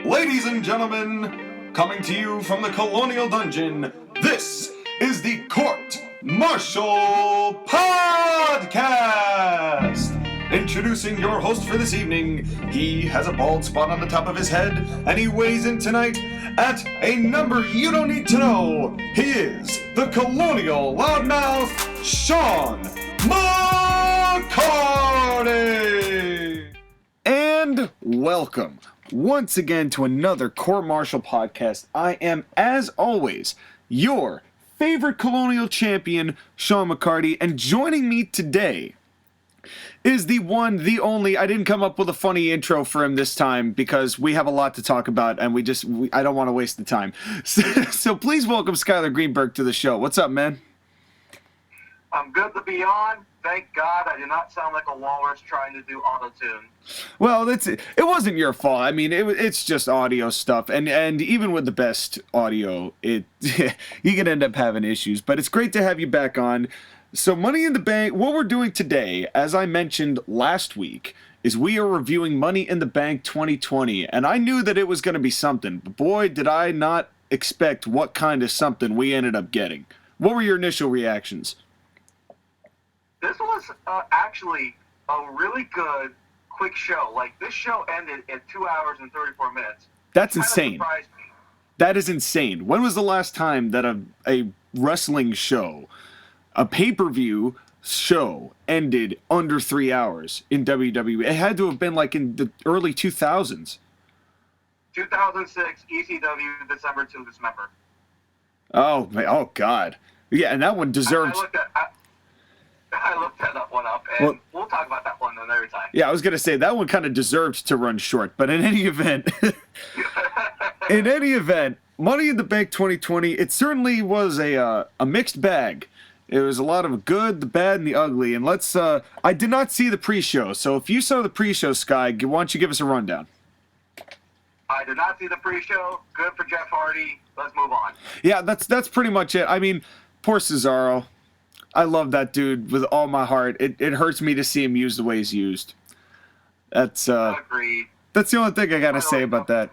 Ladies and gentlemen, coming to you from the Colonial Dungeon, this is the Court Martial Podcast! Introducing your host for this evening, he has a bald spot on the top of his head, and he weighs in tonight at a number you don't need to know. He is the Colonial Loudmouth, Sean McCarty! And welcome once again to another Court Martial Podcast. I am, as always, your favorite Colonial champion, Sean McCarty, and joining me today is the one, the only. I didn't come up with a funny intro for him this time because we have a lot to talk about and I don't want to waste the time. So please welcome Skyler Greenberg to the show. What's up, man? I'm good to be on. Thank God I did not sound like a walrus trying to do auto-tune. Well, it wasn't your fault. I mean, it's just audio stuff, and even with the best audio, you can end up having issues. But it's great to have you back on. So Money in the Bank, what we're doing today, as I mentioned last week, is we are reviewing Money in the Bank 2020. And I knew that it was going to be something, but boy, did I not expect what kind of something we ended up getting. What were your initial reactions? This was actually a really good, quick show. Like, this show ended at 2 hours and 34 minutes. That's insane. Surprised me. That is insane. When was the last time that a wrestling show, a pay-per-view show, ended under 3 hours in WWE? It had to have been like in the early 2000s. 2006, ECW, December to December. Oh, God. Yeah, and that one deserves... I looked that one up, and we'll talk about that one another time. Yeah, I was going to say, that one kind of deserved to run short, but in any event... Money in the Bank 2020, it certainly was a mixed bag. It was a lot of good, the bad, and the ugly. And I did not see the pre-show, so if you saw the pre-show, Sky, why don't you give us a rundown? I did not see the pre-show. Good for Jeff Hardy. Let's move on. Yeah, that's pretty much it. I mean, poor Cesaro. I love that dude with all my heart. It hurts me to see him used the way he's used. Agreed. That's the only thing I gotta say about that.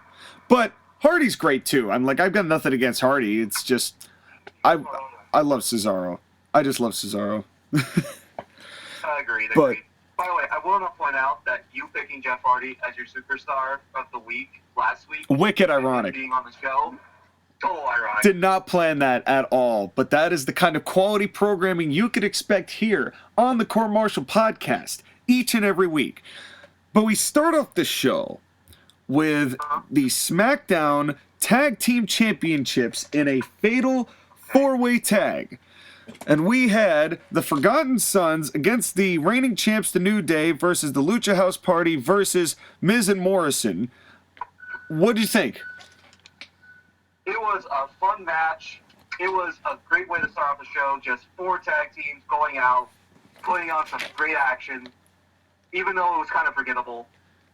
But Hardy's great too. I've got nothing against Hardy. It's just I love Cesaro. I just love Cesaro. Agreed. But, by the way, I will not point out that you picking Jeff Hardy as your superstar of the week last week, wicked ironic. Being on the show. Total ironic. Did not plan that at all, but that is the kind of quality programming you could expect here on the Court Martial Podcast each and every week. But we start off the show with the SmackDown Tag Team Championships in a fatal four-way tag. And we had the Forgotten Sons against the reigning champs, the New Day, versus the Lucha House Party versus Miz and Morrison. What do you think? It was a fun match. It was a great way to start off the show. Just four tag teams going out, putting on some great action, even though it was kind of forgettable.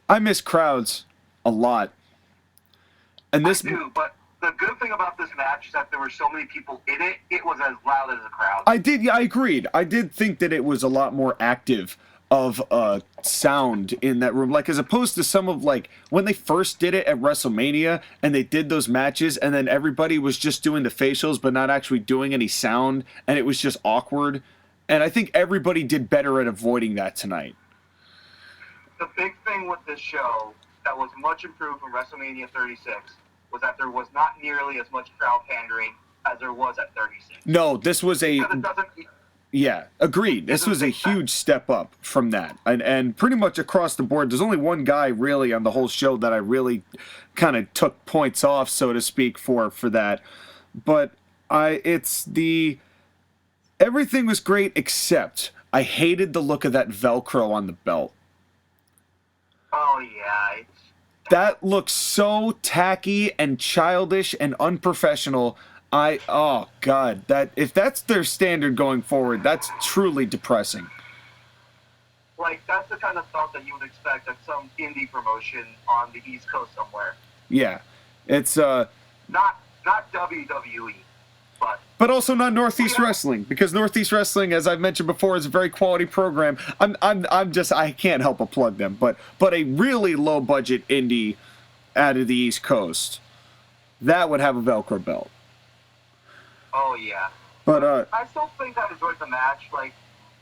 I miss crowds a lot. And this I do, but the good thing about this match is that there were so many people in it, it was as loud as a crowd. I agreed. I did think that it was a lot more active of sound in that room, like as opposed to some of like when they first did it at WrestleMania and they did those matches and then everybody was just doing the facials but not actually doing any sound and it was just awkward. And I think everybody did better at avoiding that tonight. The big thing with this show that was much improved from WrestleMania 36 was that there was not nearly as much crowd pandering as there was at 36. No, this was a... Yeah, agreed. This was a huge step up from that. And pretty much across the board, there's only one guy really on the whole show that I really kind of took points off, so to speak, for that. But everything was great except I hated the look of that Velcro on the belt. Oh, yeah. That looks so tacky and childish and unprofessional. Oh God, if that's their standard going forward, that's truly depressing. Like, that's the kind of stuff that you would expect at some indie promotion on the East Coast somewhere. Yeah, it's not WWE, but also not Northeast Wrestling, because Northeast Wrestling, as I've mentioned before, is a very quality program. I can't help but plug them, but a really low budget indie out of the East Coast, that would have a Velcro belt. Oh yeah. But I still think I enjoyed the match. Like,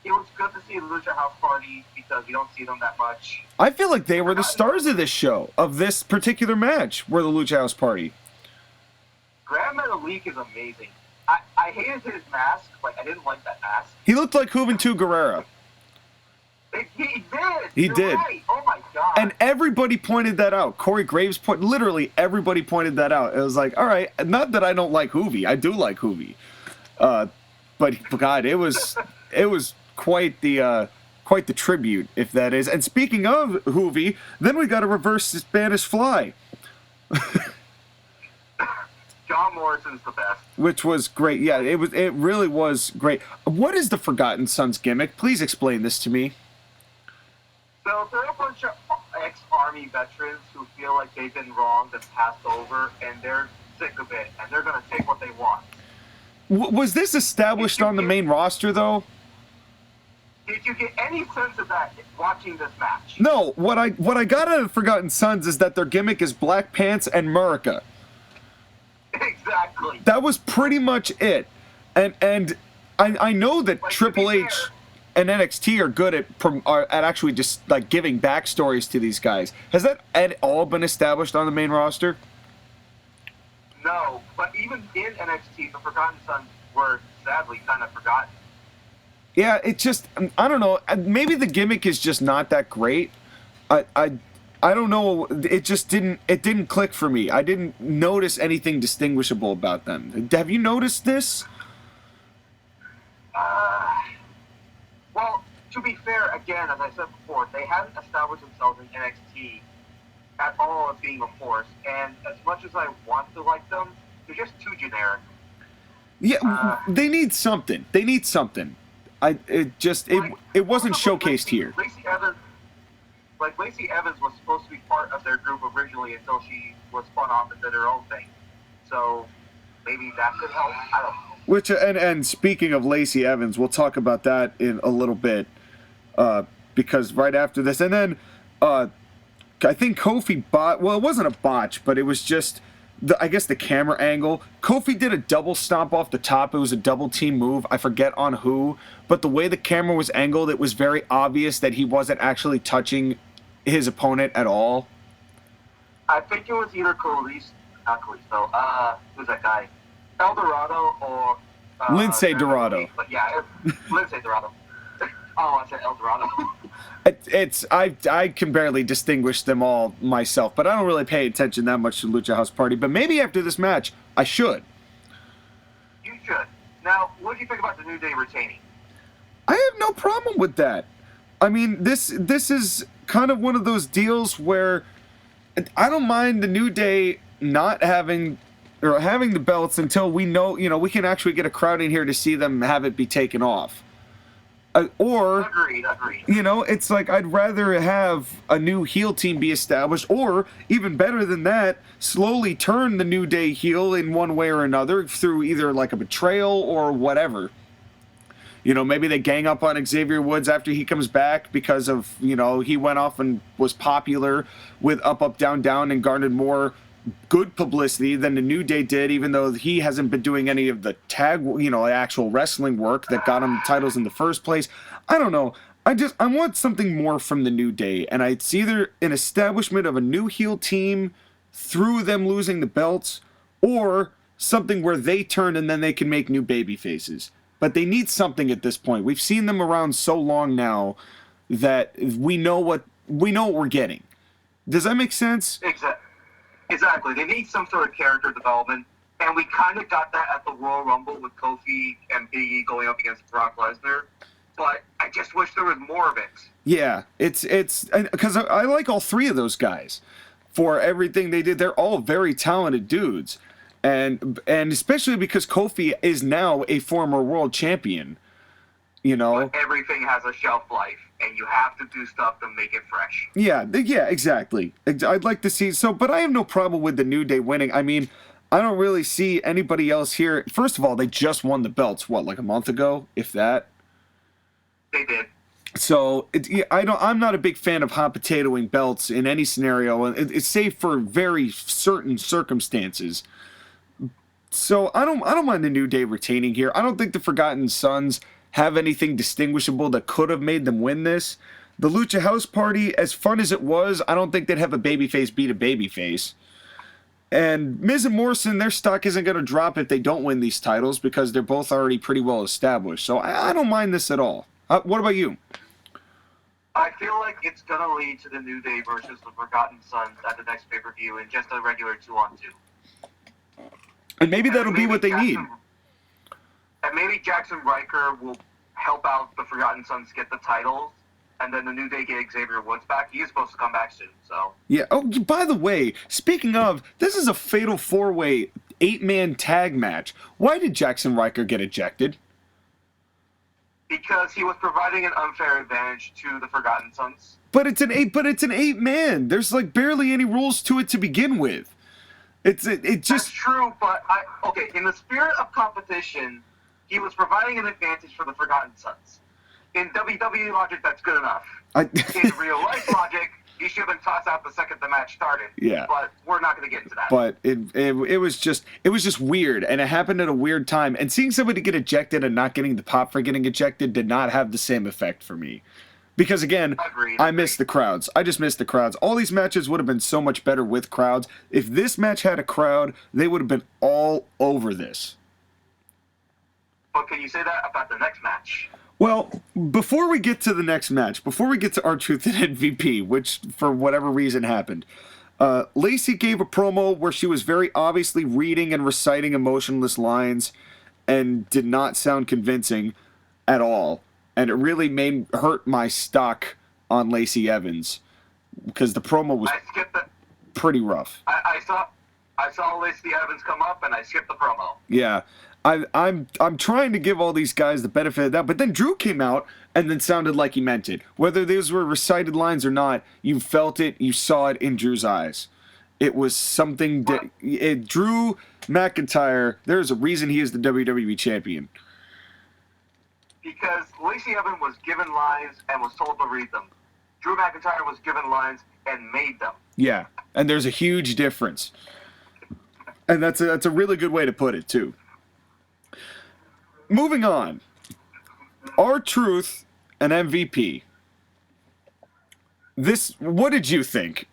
it was good to see the Lucha House Party because you don't see them that much. I feel like they were the stars of this show, of this particular match, were the Lucha House Party. Grand Metalik is amazing. I hated his mask. Like, I didn't like that mask. He looked like Juventud Guerrera. He did. He You're did. Right. Oh my god. And everybody pointed that out. Corey Graves literally everybody pointed that out. It was like, all right, not that I don't like Hoovy. I do like Hoovy. But God, it was quite the tribute, if that is. And speaking of Hoovy, then we got a reverse Spanish Fly. John Morrison's the best. Which was great. Yeah, it really was great. What is the Forgotten Sons gimmick? Please explain this to me. So there are a bunch of ex-Army veterans who feel like they've been wronged and passed over, and they're sick of it, and they're going to take what they want. Was this established on the main roster, though? Did you get any sense of that watching this match? No. What I got out of Forgotten Sons is that their gimmick is black pants and Murica. Exactly. That was pretty much it. And I know that Like, Triple H and NXT are good at actually just like giving backstories to these guys. Has that at all been established on the main roster? No, but even in NXT, the Forgotten Sons were sadly kind of forgotten. Yeah, it just, I don't know. Maybe the gimmick is just not that great. I don't know. It just didn't click for me. I didn't notice anything distinguishable about them. Have you noticed this? Well, to be fair, again, as I said before, they haven't established themselves in NXT at all as being a force. And as much as I want to like them, they're just too generic. Yeah, they need something. They need something. It wasn't showcased here. Lacey Evans was supposed to be part of their group originally until she was spun off and did her own thing. So maybe that could help. I don't know. Which and speaking of Lacey Evans, we'll talk about that in a little bit, because right after this, and then I think Kofi well, it wasn't a botch, but it was just I guess the camera angle. Kofi did a double stomp off the top. It was a double team move. I forget on who, but the way the camera was angled, it was very obvious that he wasn't actually touching his opponent at all. I think it was either not Kalisto, who's that guy? El Dorado or Lince Dorado. But yeah, Lince Dorado. Oh, I said El Dorado. I can barely distinguish them all myself, but I don't really pay attention that much to Lucha House Party. But maybe after this match, I should. You should. Now, what do you think about the New Day retaining? I have no problem with that. I mean, this is kind of one of those deals where I don't mind the New Day not having or having the belts until we know, we can actually get a crowd in here to see them have it be taken off. Agreed. It's like I'd rather have a new heel team be established, or even better than that, slowly turn the New Day heel in one way or another through either like a betrayal or whatever. Maybe they gang up on Xavier Woods after he comes back because of, he went off and was popular with Up, Up, Down, Down and garnered more good publicity than the New Day did, even though he hasn't been doing any of the actual wrestling work that got him titles in the first place. I don't know. I want something more from the New Day, and it's either an establishment of a new heel team through them losing the belts, or something where they turn and then they can make new baby faces. But they need something at this point. We've seen them around so long now that we know what we're getting. Does that make sense? Exactly. They need some sort of character development, and we kind of got that at the Royal Rumble with Kofi and Big E going up against Brock Lesnar. But I just wish there was more of it. Yeah, it's because I like all three of those guys for everything they did. They're all very talented dudes, and especially because Kofi is now a former world champion. But everything has a shelf life, and you have to do stuff to make it fresh. Yeah, exactly. I'd like to see but I have no problem with the New Day winning. I mean, I don't really see anybody else here. First of all, they just won the belts, like a month ago, if that? They did. So I'm not a big fan of hot potatoing belts in any scenario, and it's safe for very certain circumstances. So I don't mind the New Day retaining here. I don't think the Forgotten Sons have anything distinguishable that could have made them win this. The Lucha House Party, as fun as it was, I don't think they'd have a babyface beat a babyface. And Miz and Morrison, their stock isn't going to drop if they don't win these titles because they're both already pretty well established. So I don't mind this at all. What about you? I feel like it's going to lead to the New Day versus the Forgotten Sons at the next pay-per-view in just a regular 2-on-2. And maybe that'll be what they need. And maybe Jackson Riker will help out the Forgotten Sons get the titles, and then the New Day get Xavier Woods back. He is supposed to come back soon, so. Yeah. Oh, by the way, speaking of, this is a fatal 4-way 8-man tag match. Why did Jackson Riker get ejected? Because he was providing an unfair advantage to the Forgotten Sons. But it's an 8-man. There's like barely any rules to it to begin with. It just. That's true, but in the spirit of competition, he was providing an advantage for the Forgotten Sons. In WWE logic, that's good enough. In real life logic, he should have been tossed out the second the match started. Yeah. But we're not going to get into that. But it was just weird, and it happened at a weird time. And seeing somebody get ejected and not getting the pop for getting ejected did not have the same effect for me. Because again, I miss the crowds. I just miss the crowds. All these matches would have been so much better with crowds. If this match had a crowd, they would have been all over this. But can you say that about the next match? Well, before we get to the next match, before we get to R-Truth and MVP, which for whatever reason happened, Lacey gave a promo where she was very obviously reading and reciting emotionless lines and did not sound convincing at all. And it really hurt my stock on Lacey Evans because the promo was pretty rough. I saw Lacey Evans come up and I skipped the promo. Yeah. I'm trying to give all these guys the benefit of that, but then Drew came out and then sounded like he meant it. Whether these were recited lines or not, you felt it, you saw it in Drew's eyes. It was something that Drew McIntyre, there's a reason he is the WWE champion. Because Lacey Evans was given lines and was told to read them. Drew McIntyre was given lines and made them. Yeah, and there's a huge difference. And that's a really good way to put it, too. Moving on. R-Truth and MVP. What did you think?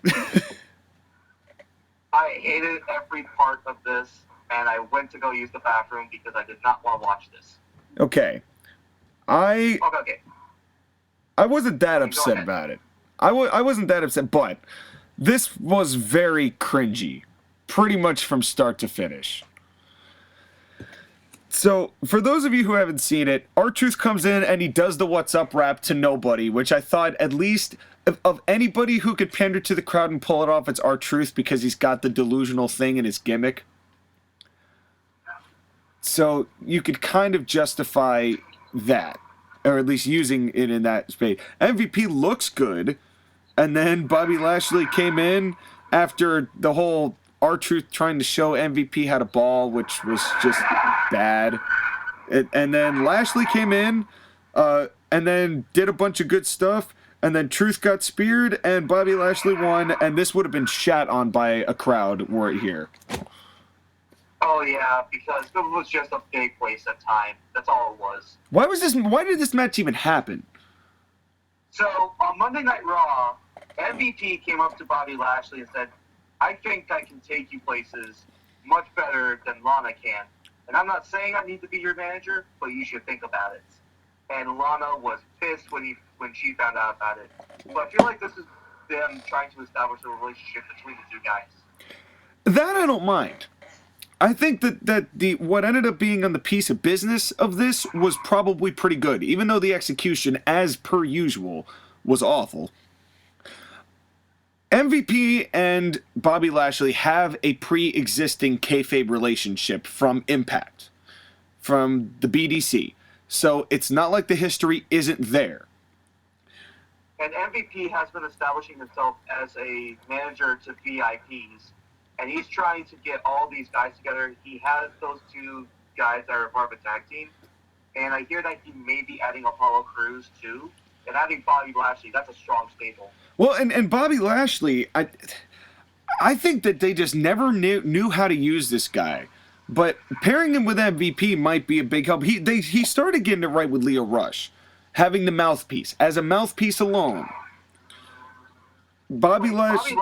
I hated every part of this, and I went to go use the bathroom because I did not want to watch this. Okay. I wasn't that upset about it. I wasn't that upset, but this was very cringy, pretty much from start to finish. So, for those of you who haven't seen it, R-Truth comes in and he does the what's up rap to nobody, which I thought at least of anybody who could pander to the crowd and pull it off, it's R-Truth because he's got the delusional thing in his gimmick. So, you could kind of justify that, or at least using it in that space. MVP looks good, and then Bobby Lashley came in after the whole R-Truth trying to show MVP how to ball, which was just bad. And then Lashley came in, and then did a bunch of good stuff, and then Truth got speared, and Bobby Lashley won, and this would have been shat on by a crowd were it here. Oh yeah, because it was just a big waste of time. That's all it was. Why did this match even happen? So on Monday Night Raw, MVP came up to Bobby Lashley and said, "I think I can take you places much better than Lana can. And I'm not saying I need to be your manager, but you should think about it." And Lana was pissed when she found out about it. But I feel like this is them trying to establish a relationship between the two guys. That I don't mind. I think that what ended up being on the piece of business of this was probably pretty good, even though the execution, as per usual, was awful. MVP and Bobby Lashley have a pre-existing kayfabe relationship from Impact, from the BDC. So it's not like the history isn't there. And MVP has been establishing himself as a manager to VIPs, and he's trying to get all these guys together. He has those two guys that are part of a tag team, and I hear that he may be adding Apollo Crews too. and having Bobby Lashley, that's a strong stable. Well, and Bobby Lashley, I think that they just never knew how to use this guy. But pairing him with MVP might be a big help. He started getting it right with Leo Rush, having the mouthpiece. As a mouthpiece alone, Bobby Lashley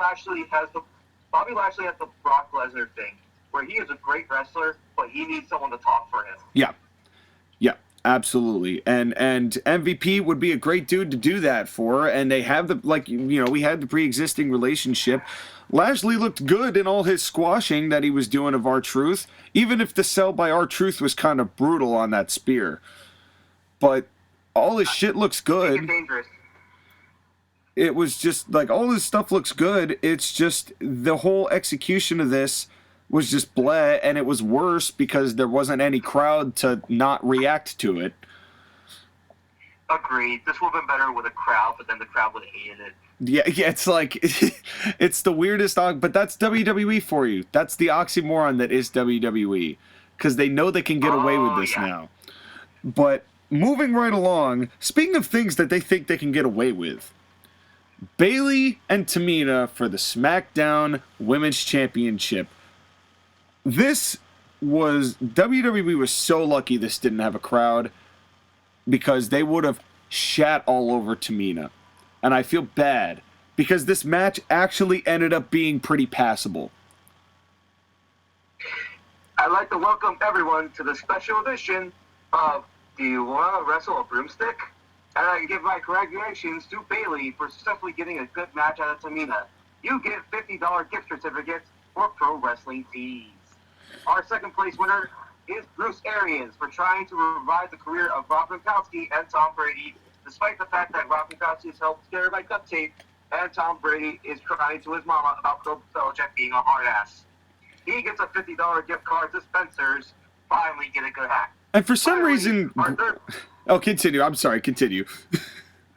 has the Brock Lesnar thing, where he is a great wrestler, but he needs someone to talk for him. Yeah. Yeah, absolutely. And MVP would be a great dude to do that for, and they have we had the pre-existing relationship. Lashley looked good in all his squashing that he was doing of R-Truth, even if the sell by R-Truth was kind of brutal on that spear. But all his shit looks good. Dangerous. It was just, like, all this stuff looks good. It's just the whole execution of this was just bleh, and it was worse because there wasn't any crowd to not react to it. Agreed. This would have been better with a crowd, but then the crowd would have hated it. Yeah, it's like, it's the weirdest, but that's WWE for you. That's the oxymoron that is WWE, because they know they can get away with this now. But moving right along, speaking of things that they think they can get away with, Bayley and Tamina for the SmackDown Women's Championship. WWE was so lucky this didn't have a crowd, because they would have shat all over Tamina. And I feel bad, because this match actually ended up being pretty passable. I'd like to welcome everyone to the special edition of Do You Want to Wrestle a Broomstick? And I give my congratulations to Bayley for successfully getting a good match out of Tamina. You get $50 gift certificates for Pro Wrestling Tees. Our second place winner is Bruce Arians for trying to revive the career of Rob Gronkowski and Tom Brady, despite the fact that Rob Gronkowski is held together by duct tape, and Tom Brady is crying to his mama about Bill Belichick being a hard ass. He gets a $50 gift card to Spencer's. Finally get a good hack. And for some reason... Oh, continue. I'm sorry. Continue.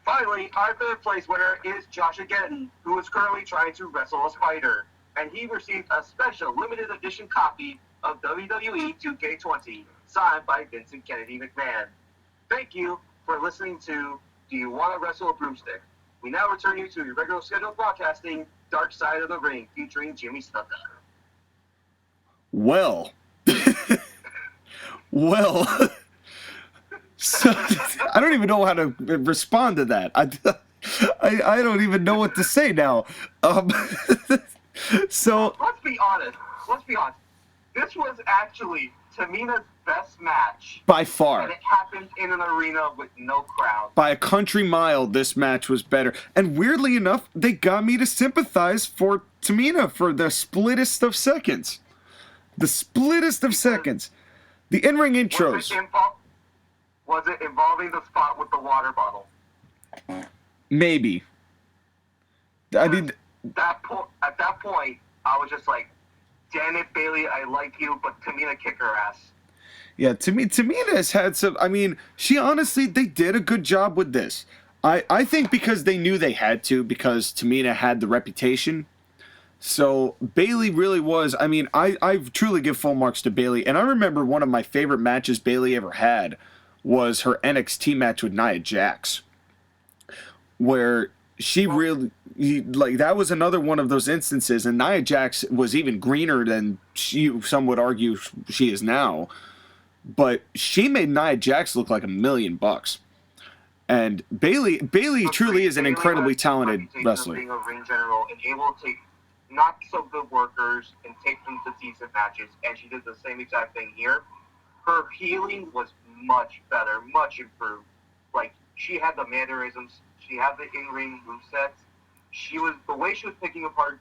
Finally, our third place winner is Josh Again, who is currently trying to wrestle a spider. And he received a special limited edition copy of WWE 2K20, signed by Vincent Kennedy McMahon. Thank you for listening to Do You Want to Wrestle a Broomstick? We now return you to your regular scheduled broadcasting, Dark Side of the Ring, featuring Jimmy Snuka. Well. Well. So, I don't even know how to respond to that. I don't even know what to say now. So let's be honest. This was actually Tamina's best match. By far. And it happened in an arena with no crowd. By a country mile, this match was better. And weirdly enough, they got me to sympathize for Tamina for the splittest of seconds. The splittest of seconds. The in-ring intros. Was it involving the spot with the water bottle? Maybe. I mean... At that point, I was just like, damn it, Bayley, I like you, but Tamina kick her ass. Yeah, Tamina has had some... I mean, they did a good job with this. I think because they knew they had to, because Tamina had the reputation. So, Bayley really was... I mean, I truly give full marks to Bayley. And I remember one of my favorite matches Bayley ever had was her NXT match with Nia Jax. Where she really... that was another one of those instances, and Nia Jax was even greener than some would argue she is now. But she made Nia Jax look like $1 million. And Bayley truly is an incredibly talented wrestler. Being a ring general and able to take not so good workers and take them to decent matches, and she did the same exact thing here. Her healing was much better, much improved. Like, she had the mannerisms, she had the in-ring movesets. The way she was picking apart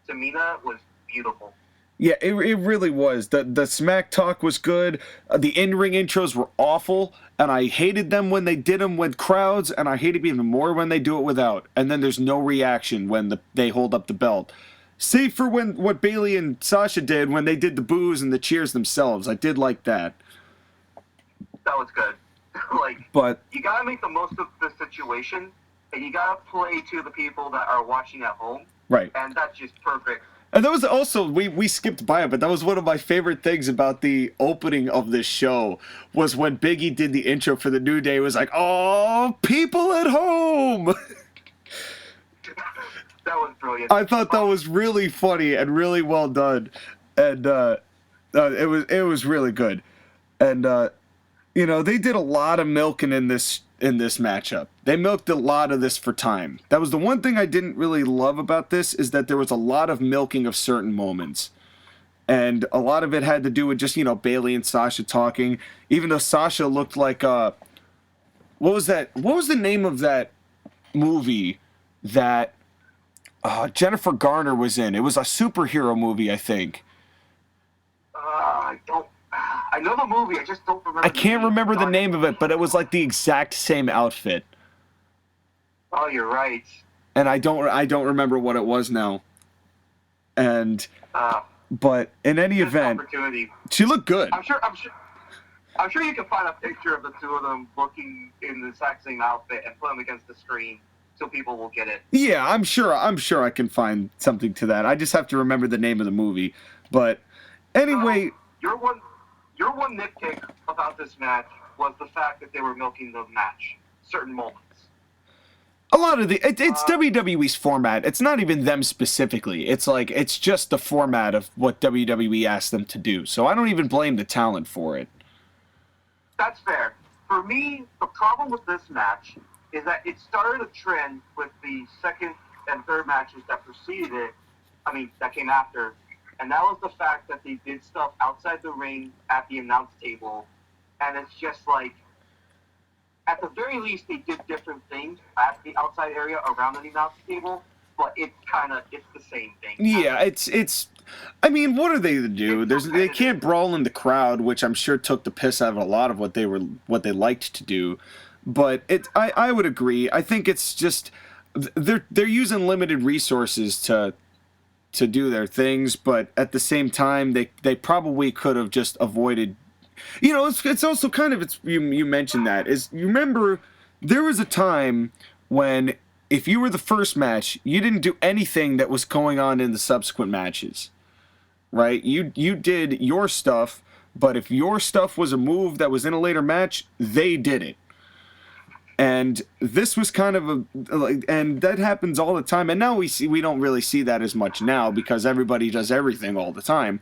Tamina was beautiful. Yeah, it really was. The smack talk was good. The in-ring intros were awful, and I hated them when they did them with crowds, and I hated even more when they do it without. And then there's no reaction when they hold up the belt. Save for what Bayley and Sasha did when they did the boos and the cheers themselves. I did like that. That was good. You gotta make the most of the situation, and you gotta play to the people that are watching at home. Right. And that's just perfect. And that was also, we skipped by it, but that was one of my favorite things about the opening of this show was when Biggie did the intro for the New Day. It was like, oh, people at home. That was brilliant. I thought that was really funny and really well done. And it was really good. And, you know, they did a lot of milking in this matchup. They milked a lot of this for time. That was the one thing I didn't really love about this, is that there was a lot of milking of certain moments. And a lot of it had to do with just, you know, Bayley and Sasha talking. Even though Sasha looked like, what was that? What was the name of that movie that Jennifer Garner was in? It was a superhero movie, I think. I know the movie, I just don't remember. I can't remember the name of it, but it was like the exact same outfit. Oh, you're right. And I don't remember what it was now. And but in any event, she looked good. I'm sure you can find a picture of the two of them looking in the exact same outfit and put them against the screen so people will get it. Yeah, I'm sure I can find something to that. I just have to remember the name of the movie. But anyway, your one nitpick about this match was the fact that they were milking the match, certain moments. A lot of it's WWE's format. It's not even them specifically. It's like, it's just the format of what WWE asked them to do. So I don't even blame the talent for it. That's fair. For me, the problem with this match is that it started a trend with the second and third matches that preceded it. I mean, that came after. And that was the fact that they did stuff outside the ring at the announce table. And it's just like, at the very least, they did different things at the outside area around the announce table, but it's the same thing. Yeah, it's. I mean, what are they to do? They can't brawl in the crowd, which I'm sure took the piss out of a lot of what they liked to do. But I would agree. I think it's just they're using limited resources to do their things, but at the same time, they probably could have just avoided. You know, it's also kind of, you mentioned that, is, you remember there was a time when if you were the first match, you didn't do anything that was going on in the subsequent matches, right? You did your stuff, but if your stuff was a move that was in a later match, they did it. And this was kind of and that happens all the time. And now we don't really see that as much now because everybody does everything all the time.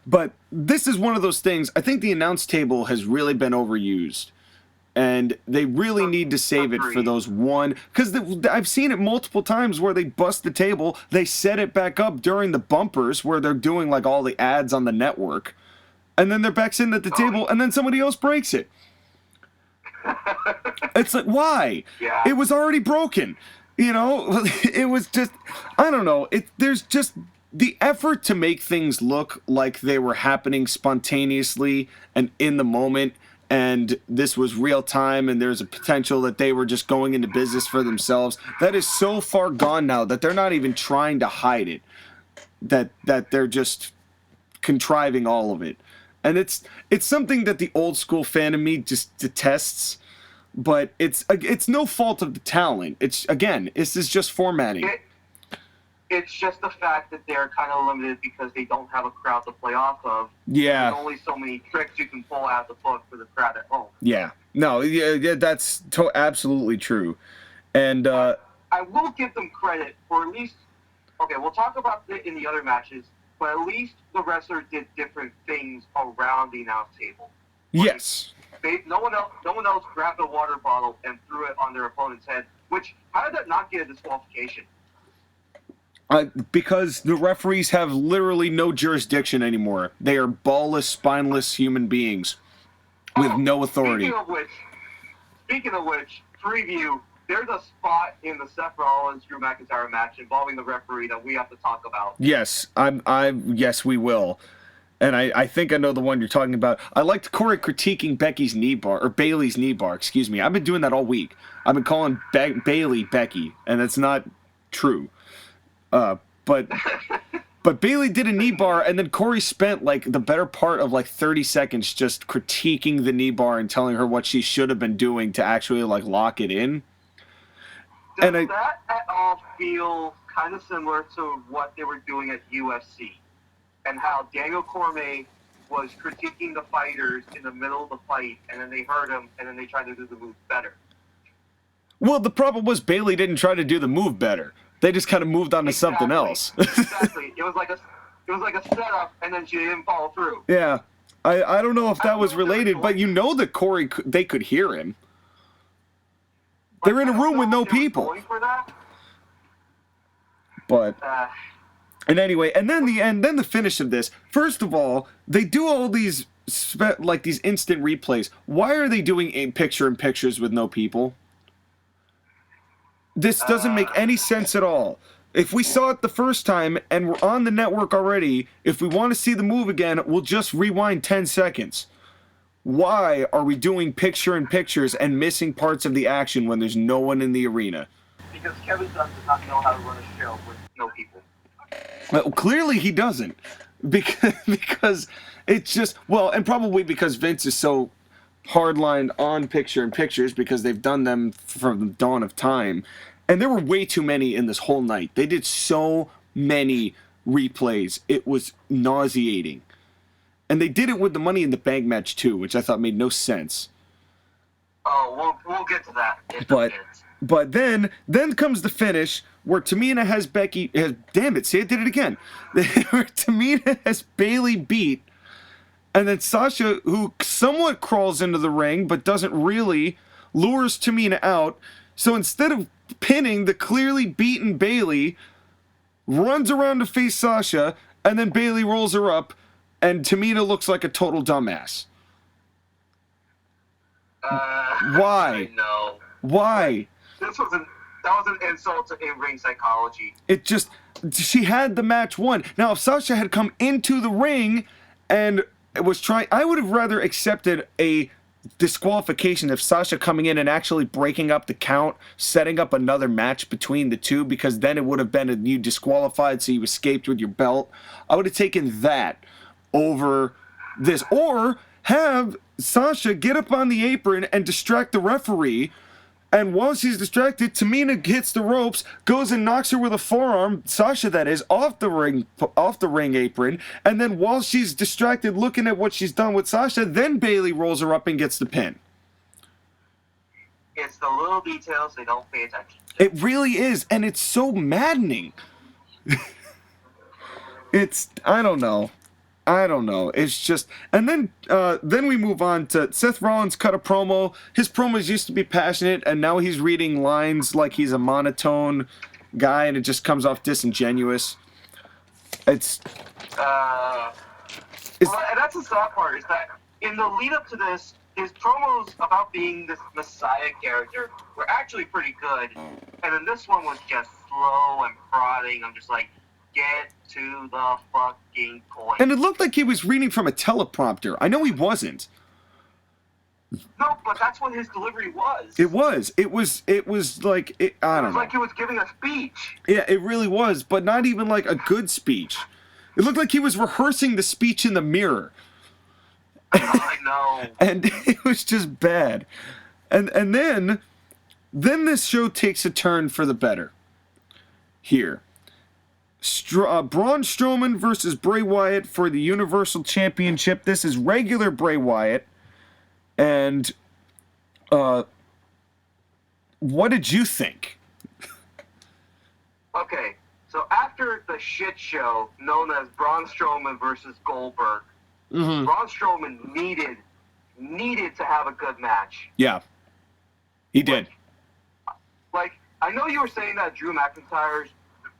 But this is one of those things. I think the announce table has really been overused. And they really need to save it for those one. Because I've seen it multiple times where they bust the table. They set it back up during the bumpers where they're doing like all the ads on the network. And then they're back sitting at the table and then somebody else breaks it. It's like, why? Yeah. It was already broken. You know, it was just, I don't know. There's just the effort to make things look like they were happening spontaneously and in the moment, and this was real time, and there's a potential that they were just going into business for themselves. That is so far gone now that they're not even trying to hide it. That they're just contriving all of it. And it's something that the old school fan of me just detests, but it's no fault of the talent. This is just formatting. It's just the fact that they're kind of limited because they don't have a crowd to play off of. Yeah. There's only so many tricks you can pull out of the book for the crowd at home. Yeah. No, yeah, that's absolutely true. And I will give them credit for at least, okay, we'll talk about it in the other matches, but at least the wrestler did different things around the announce table. Yes. No one else grabbed a water bottle and threw it on their opponent's head, which, how did that not get a disqualification? Because the referees have literally no jurisdiction anymore. They are ballless, spineless human beings with no authority. Speaking of which, preview, there's a spot in the Seth Rollins-Drew McIntyre match involving the referee that we have to talk about. Yes, yes, we will. And I think I know the one you're talking about. I liked Corey critiquing Bailey's knee bar, excuse me. I've been doing that all week. I've been calling Bailey Becky, and that's not true. But Bailey did a knee bar, and then Corey spent like the better part of like 30 seconds just critiquing the knee bar and telling her what she should have been doing to actually like lock it in. Does that at all feel kind of similar to what they were doing at UFC, and how Daniel Cormier was critiquing the fighters in the middle of the fight, and then they hurt him, and then they tried to do the move better. Well, the problem was Bailey didn't try to do the move better. They just kind of moved on to something else. Exactly. It was like a setup, and then she didn't follow through. Yeah. I don't know if that was related, but you know that Corey, they could hear him. They're in a room with no people. Going for that? But and anyway, and then the finish of this. First of all, they do all these these instant replays. Why are they doing picture-in-pictures with no people? This doesn't make any sense at all. If we saw it the first time and we're on the network already, if we want to see the move again, we'll just rewind 10 seconds. Why are we doing picture-in-pictures and missing parts of the action when there's no one in the arena? Because Kevin Dunn does not know how to run a show with no people. Well, clearly he doesn't. Because it's just, well, and probably because Vince is so hardlined on picture-in-pictures because they've done them from the dawn of time. And there were way too many in this whole night. They did so many replays. It was nauseating. And they did it with the Money in the Bank match too, which I thought made no sense. Oh, we'll get to that. But then comes the finish where Tamina has Becky. Damn it! See, I did it again. Where Tamina has Bailey beat, and then Sasha, who somewhat crawls into the ring but doesn't really, lures Tamina out. So instead of pinning the clearly beaten Bailey, runs around to face Sasha, and then Bailey rolls her up, and Tamina looks like a total dumbass. Why? No. Why? That was an insult to in-ring psychology. It just, she had the match won. Now, if Sasha had come into the ring and was trying, I would have rather accepted a disqualification if Sasha coming in and actually breaking up the count, setting up another match between the two, because then it would have been you disqualified, so you escaped with your belt. I would have taken that over this, or have Sasha get up on the apron and distract the referee, and while she's distracted, Tamina hits the ropes, goes and knocks her with a forearm, Sasha that is, off the ring apron, and then while she's distracted looking at what she's done with Sasha, then Bailey rolls her up and gets the pin. It's the little details they don't pay attention to. It really is, and it's so maddening. I don't know. It's just, and then we move on to Seth Rollins cut a promo. His promos used to be passionate, and now he's reading lines like he's a monotone guy, and it just comes off disingenuous. Well, and that's the sad part, is that in the lead up to this, his promos about being this messiah character were actually pretty good, and then this one was just slow and prodding. I'm just like, get to the fucking point. And it looked like he was reading from a teleprompter. I know he wasn't. No, but that's what his delivery was. It was like, I don't know. It was like he was giving a speech. Yeah, it really was, but not even like a good speech. It looked like he was rehearsing the speech in the mirror. I know. And it was just bad. And then this show takes a turn for the better. Here. Braun Strowman versus Bray Wyatt for the Universal Championship. This is regular Bray Wyatt. And what did you think? Okay, so after the shit show known as Braun Strowman versus Goldberg, Braun Strowman needed to have a good match. Yeah, he did. Like, I know you were saying that Drew McIntyre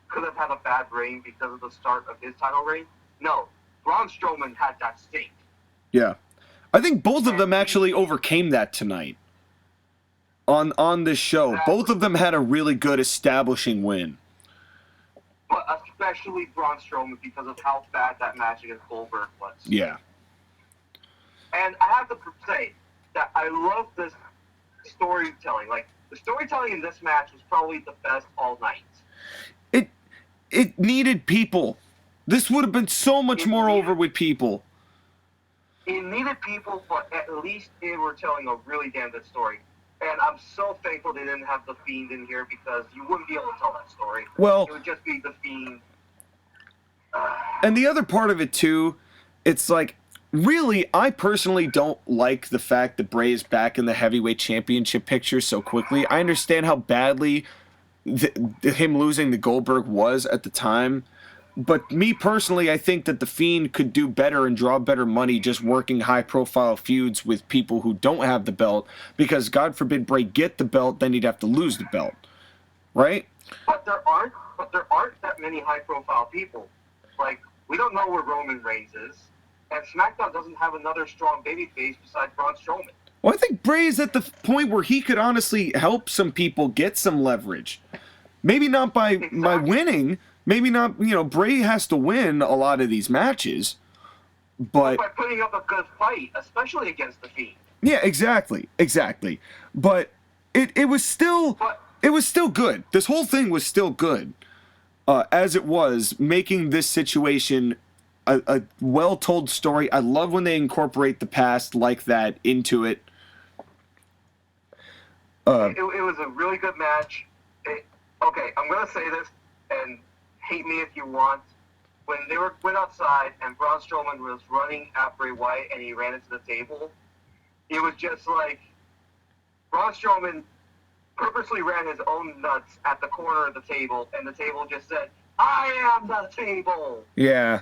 could have had a bad reign because of the start of his title reign. No, Braun Strowman had that stink. Yeah. I think both of them actually overcame that tonight on this show. Exactly. Both of them had a really good establishing win. But especially Braun Strowman because of how bad that match against Goldberg was. Yeah. And I have to say that I love this storytelling. Like, the storytelling in this match was probably the best all night. It needed people. This would have been so much more over with people. It needed people, but at least they were telling a really damn good story. And I'm so thankful they didn't have The Fiend in here because you wouldn't be able to tell that story. Well, it would just be The Fiend. And the other part of it, too, it's like, really, I personally don't like the fact that Bray is back in the heavyweight championship picture so quickly. I understand how badly him losing to Goldberg was at the time. But me personally, I think that The Fiend could do better and draw better money just working high-profile feuds with people who don't have the belt. Because, God forbid, Bray get the belt, then he'd have to lose the belt. Right? But there aren't that many high-profile people. Like, we don't know where Roman Reigns is. And SmackDown doesn't have another strong babyface besides Braun Strowman. Well, I think Bray is at the point where he could honestly help some people get some leverage. Maybe not by winning. Maybe not, Bray has to win a lot of these matches. But by putting up a good fight, especially against The Fiend. Yeah, exactly. But it was still good. This whole thing was still good. As it was, making this situation a well-told story. I love when they incorporate the past like that into it. It was a really good match. Okay, I'm going to say this, and hate me if you want. When they went outside and Braun Strowman was running at Bray Wyatt and he ran into the table, it was just like Braun Strowman purposely ran his own nuts at the corner of the table, and the table just said, "I am the table." Yeah,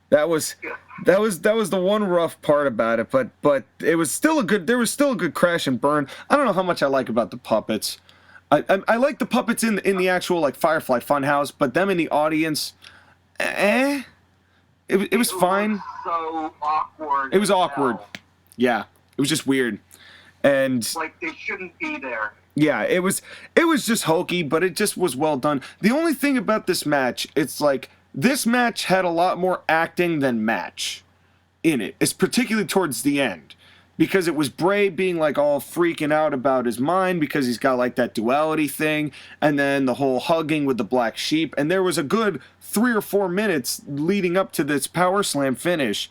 that was the one rough part about it, but it was still a good. There was still a good crash and burn. I don't know how much I like about the puppets. I like the puppets in the actual like Firefly Funhouse, but them in the audience, it was fine. Was so awkward. It was awkward. Yeah, it was just weird, and like they shouldn't be there. Yeah, it was just hokey, but it just was well done. The only thing about this match, it's like this match had a lot more acting than match in it. It's particularly towards the end. Because it was Bray being like all freaking out about his mind because he's got like that duality thing, and then the whole hugging with the black sheep, and there was a good 3 or 4 minutes leading up to this power slam finish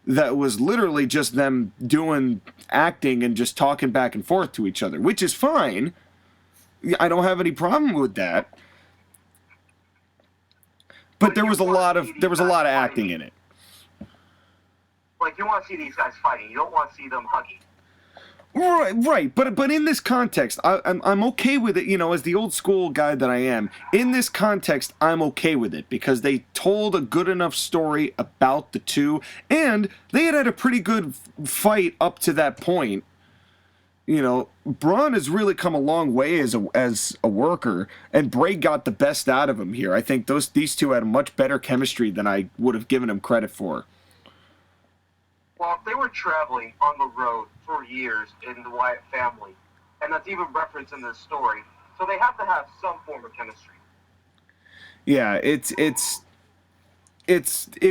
that was literally just them doing acting and just talking back and forth to each other, which is fine. I don't have any problem with that. But there was a lot of acting in it. Like, you want to see these guys fighting. You don't want to see them hugging. Right. But in this context, I'm okay with it, as the old school guy that I am. In this context, I'm okay with it because they told a good enough story about the two, and they had a pretty good fight up to that point. Braun has really come a long way as a worker, and Bray got the best out of him here. I think these two had a much better chemistry than I would have given them credit for. Well, they were traveling on the road for years in the Wyatt family, and that's even referenced in this story. So they have to have some form of chemistry. Yeah,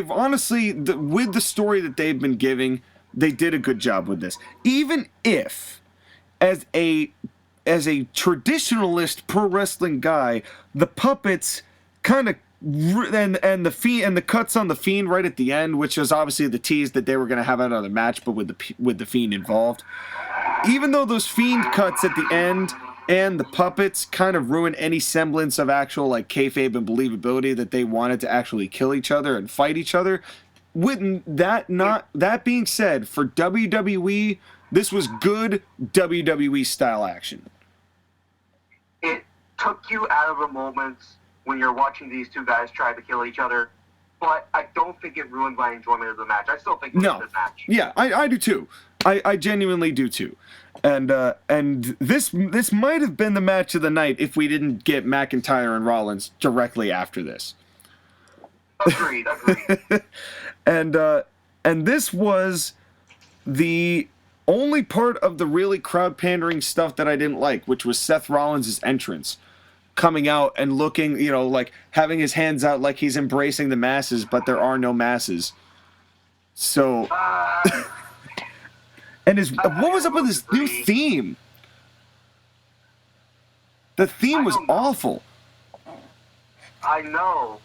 honestly, with the story that they've been giving, they did a good job with this. Even if, as a traditionalist pro wrestling guy, the puppets kind of and the Fiend and the cuts on the Fiend right at the end, which is obviously the tease that they were going to have another match, but with the Fiend involved. Even though those Fiend cuts at the end and the puppets kind of ruin any semblance of actual like kayfabe and believability that they wanted to actually kill each other and fight each other, that being said, for WWE, this was good WWE style action. It took you out of the moments when you're watching these two guys try to kill each other, but I don't think it ruined my enjoyment of the match. I still think it was a good match. Yeah, I do too. I genuinely do too. And this might have been the match of the night if we didn't get McIntyre and Rollins directly after this. Agreed. And this was the only part of the really crowd pandering stuff that I didn't like, which was Seth Rollins' entrance. Coming out and looking, like having his hands out like he's embracing the masses, but there are no masses. So, and what was up with his new theme? The theme was awful. I know.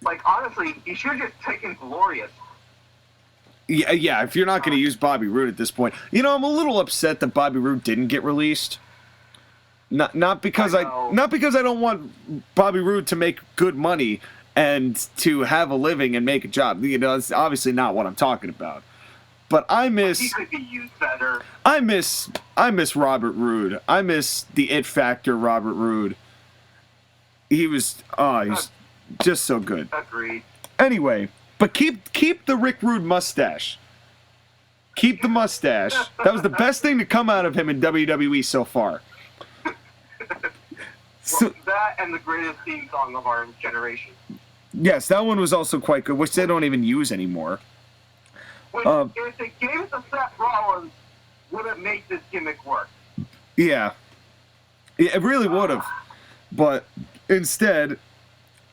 Like, honestly, he should have just taken Glorious. Yeah, if you're not going to use Bobby Roode at this point. You know, I'm a little upset that Bobby Roode didn't get released. Not because I don't want Bobby Roode to make good money and to have a living and make a job. You know, it's obviously not what I'm talking about. But He could be used better. I miss Robert Roode. I miss the it factor Robert Roode. He's just so good. Agreed. Anyway, but keep the Rick Rude mustache. Keep the mustache. That was the best thing to come out of him in WWE so far. Well, that and the greatest theme song of our generation. Yes, that one was also quite good, which they don't even use anymore. If they gave it to Seth Rollins, would it make this gimmick work? Yeah. It really would have. But instead,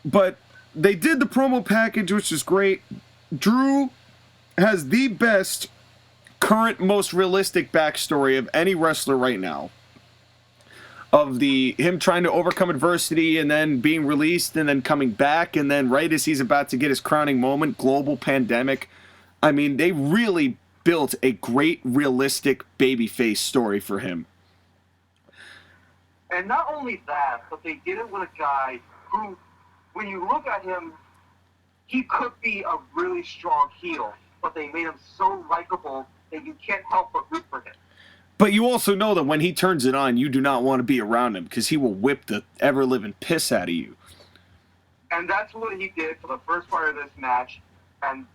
they did the promo package, which is great. Drew has the best current, most realistic backstory of any wrestler right now. Of him trying to overcome adversity and then being released and then coming back, and then right as he's about to get his crowning moment, global pandemic. I mean, they really built a great, realistic babyface story for him. And not only that, but they did it with a guy who, when you look at him, he could be a really strong heel, but they made him so likable that you can't help but root for him. But you also know that when he turns it on, you do not want to be around him because he will whip the ever-living piss out of you. And that's what he did for the first part of this match, and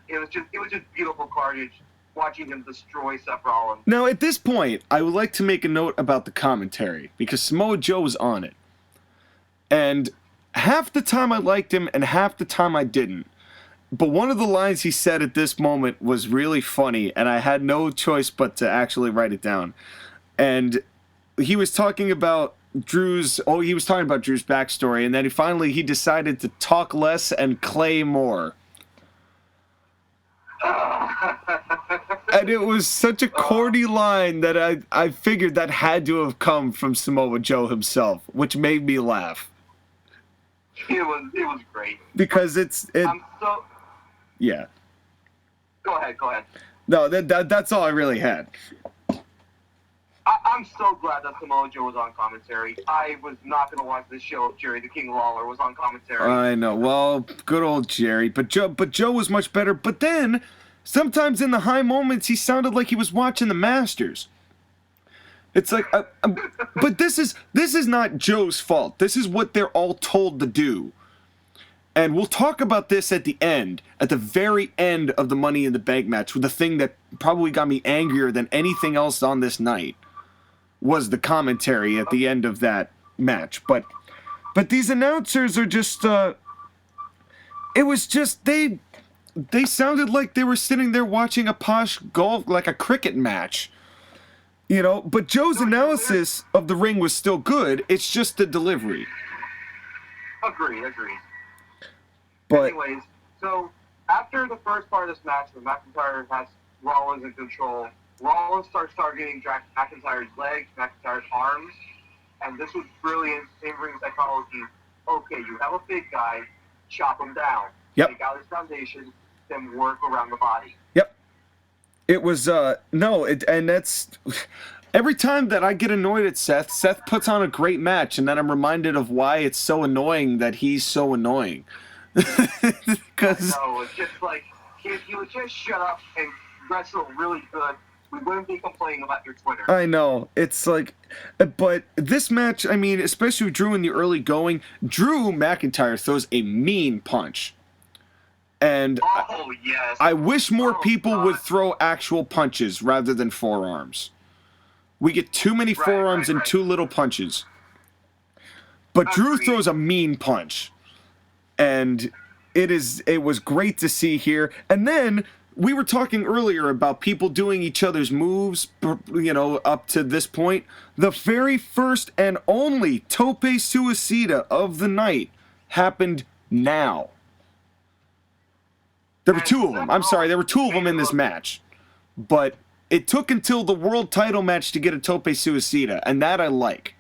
it was just beautiful carnage watching him destroy Seth Rollins. Now, at this point, I would like to make a note about the commentary because Samoa Joe was on it. And half the time I liked him and half the time I didn't. But one of the lines he said at this moment was really funny, and I had no choice but to actually write it down. And he was talking about Drew's backstory, and then he decided to talk less and clay more. And it was such a corny line that I figured that had to have come from Samoa Joe himself, which made me laugh. It was great. Because yeah. Go ahead. No, that's all I really had. I'm so glad that Samoa Joe was on commentary. I was not going to watch this show if Jerry the King Lawler was on commentary. I know. Well, good old Jerry. But Joe was much better. But then, sometimes in the high moments, he sounded like he was watching the Masters. It's like, but this is not Joe's fault. This is what they're all told to do. And we'll talk about this at the very end of the Money in the Bank match, with the thing that probably got me angrier than anything else on this night was the commentary at the end of that match. But these announcers are just, it was just, they sounded like they were sitting there watching a posh golf, like a cricket match. You know, but Joe's analysis of the ring was still good. It's just the delivery. Agreed. But anyways, so after the first part of this match, when McIntyre has Rollins in control, Rollins starts targeting McIntyre's legs, McIntyre's arms, and this was brilliant in-ring psychology. Okay, you have a big guy, chop him down. Yep. Take out his foundation, then work around the body. Yep. It was, and that's, every time that I get annoyed at Seth puts on a great match, and then I'm reminded of why it's so annoying that he's so annoying. Because no, it's just like, if you would just shut up and wrestle really good, we wouldn't be complaining about your Twitter. I know. It's like, but this match, I mean, especially with Drew in the early going, Drew McIntyre throws a mean punch. And yes. I wish more people would throw actual punches rather than forearms. We get too many forearms and too little punches. But Drew throws a mean punch. And it was great to see here. And then we were talking earlier about people doing each other's moves, you know, up to this point. The very first and only tope suicida of the night happened now. There were two of them. I'm sorry, there were two of them in this match. But it took until the world title match to get a tope suicida, and that I like.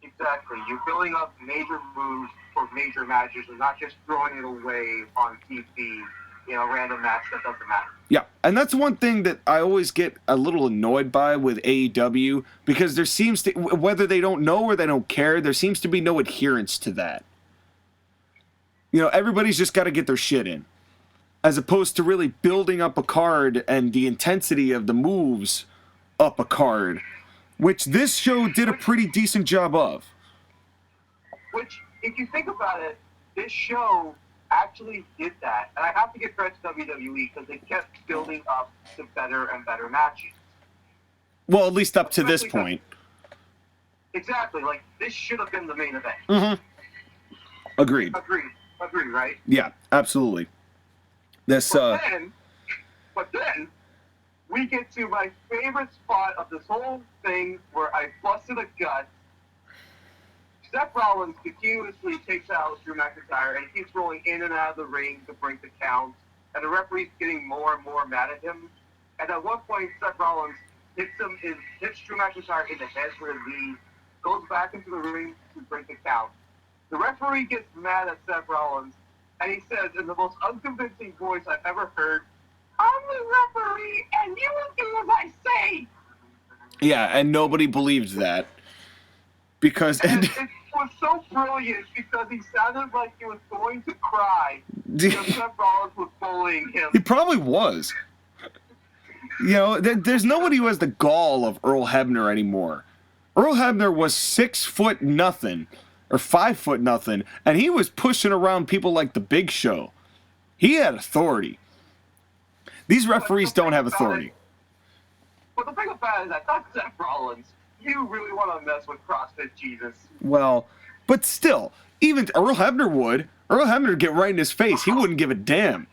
Exactly. You're building up major moves for major matches and not just throwing it away on TV, random match that doesn't matter. Yeah, and that's one thing that I always get a little annoyed by with AEW, because there seems to, whether they don't know or they don't care, there seems to be no adherence to that. Everybody's just got to get their shit in, as opposed to really building up a card and the intensity of the moves up a card, which this show did a pretty decent job of. Which, if you think about it, this show actually did that. And I have to give credit to WWE because they kept building up to better and better matches. Well, at least up to this point. Exactly. Like, this should have been the main event. Mm-hmm. Agreed, right? Yeah, absolutely. But then, we get to my favorite spot of this whole thing where I busted a gut. Seth Rollins continuously takes out Drew McIntyre and keeps rolling in and out of the ring to break the count. And the referee's getting more and more mad at him. And at one point, Seth Rollins hits Drew McIntyre in the head for a knee, goes back into the ring to break the count. The referee gets mad at Seth Rollins, and he says in the most unconvincing voice I've ever heard, "I'm the referee, and you will do as I say." Yeah, and nobody believed that. Because... And it was so brilliant because he sounded like he was going to cry because Seth Rollins was bullying him. He probably was. There's nobody who has the gall of Earl Hebner anymore. Earl Hebner was 6'0" or 5'0", and he was pushing around people like the Big Show. He had authority. These referees don't have authority. But the thing about it is, I thought Seth Rollins, you really want to mess with CrossFit Jesus. Well, but still, even Earl Hebner would. Earl Hebner would get right in his face. He wouldn't give a damn.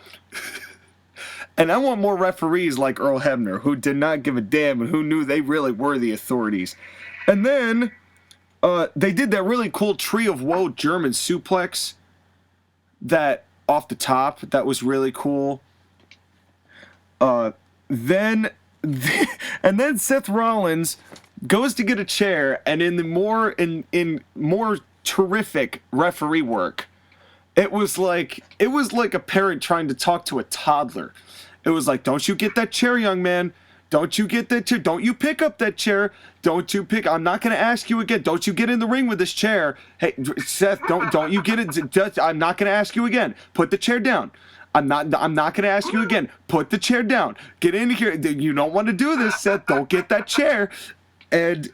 And I want more referees like Earl Hebner, who did not give a damn and who knew they really were the authorities. And then they did that really cool Tree of Woe German suplex that off the top. That was really cool. Then Seth Rollins goes to get a chair, and in more terrific referee work, it was like a parent trying to talk to a toddler. It was like, "Don't you get that chair, young man. Don't you get that chair. Don't you pick up that chair. I'm not going to ask you again. Don't you get in the ring with this chair. Hey, Seth, don't you get it. I'm not going to ask you again. Put the chair down. I'm not going to ask you again. Put the chair down. Get in here. You don't want to do this, Seth. Don't get that chair." And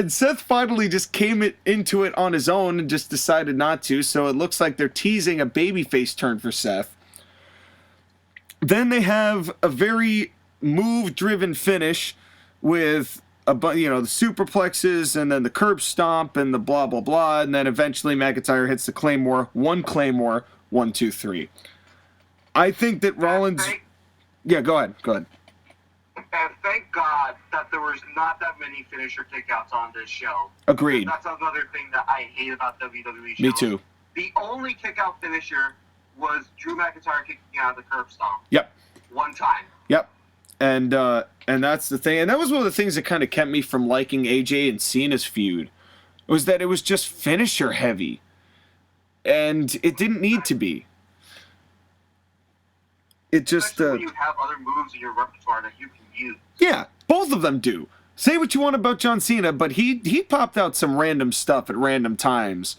Seth finally just came into it on his own and just decided not to, so it looks like they're teasing a babyface turn for Seth. Then they have a very move-driven finish with the superplexes and then the curb stomp and the blah, blah, blah, and then eventually McIntyre hits the Claymore, 1, 2, 3. I think that Rollins... Yeah, go ahead. And thank God that there was not that many finisher kickouts on this show. Agreed. That's another thing that I hate about WWE shows. Me too. The only kickout finisher was Drew McIntyre kicking out of the curb stomp. Yep. One time. Yep. And that's the thing. And that was one of the things that kind of kept me from liking AJ and Cena's feud, was that it was just finisher heavy. And it didn't need to be. It just... Especially when you have other moves in your repertoire that you can use. Yeah, both of them do. Say what you want about John Cena, but he popped out some random stuff at random times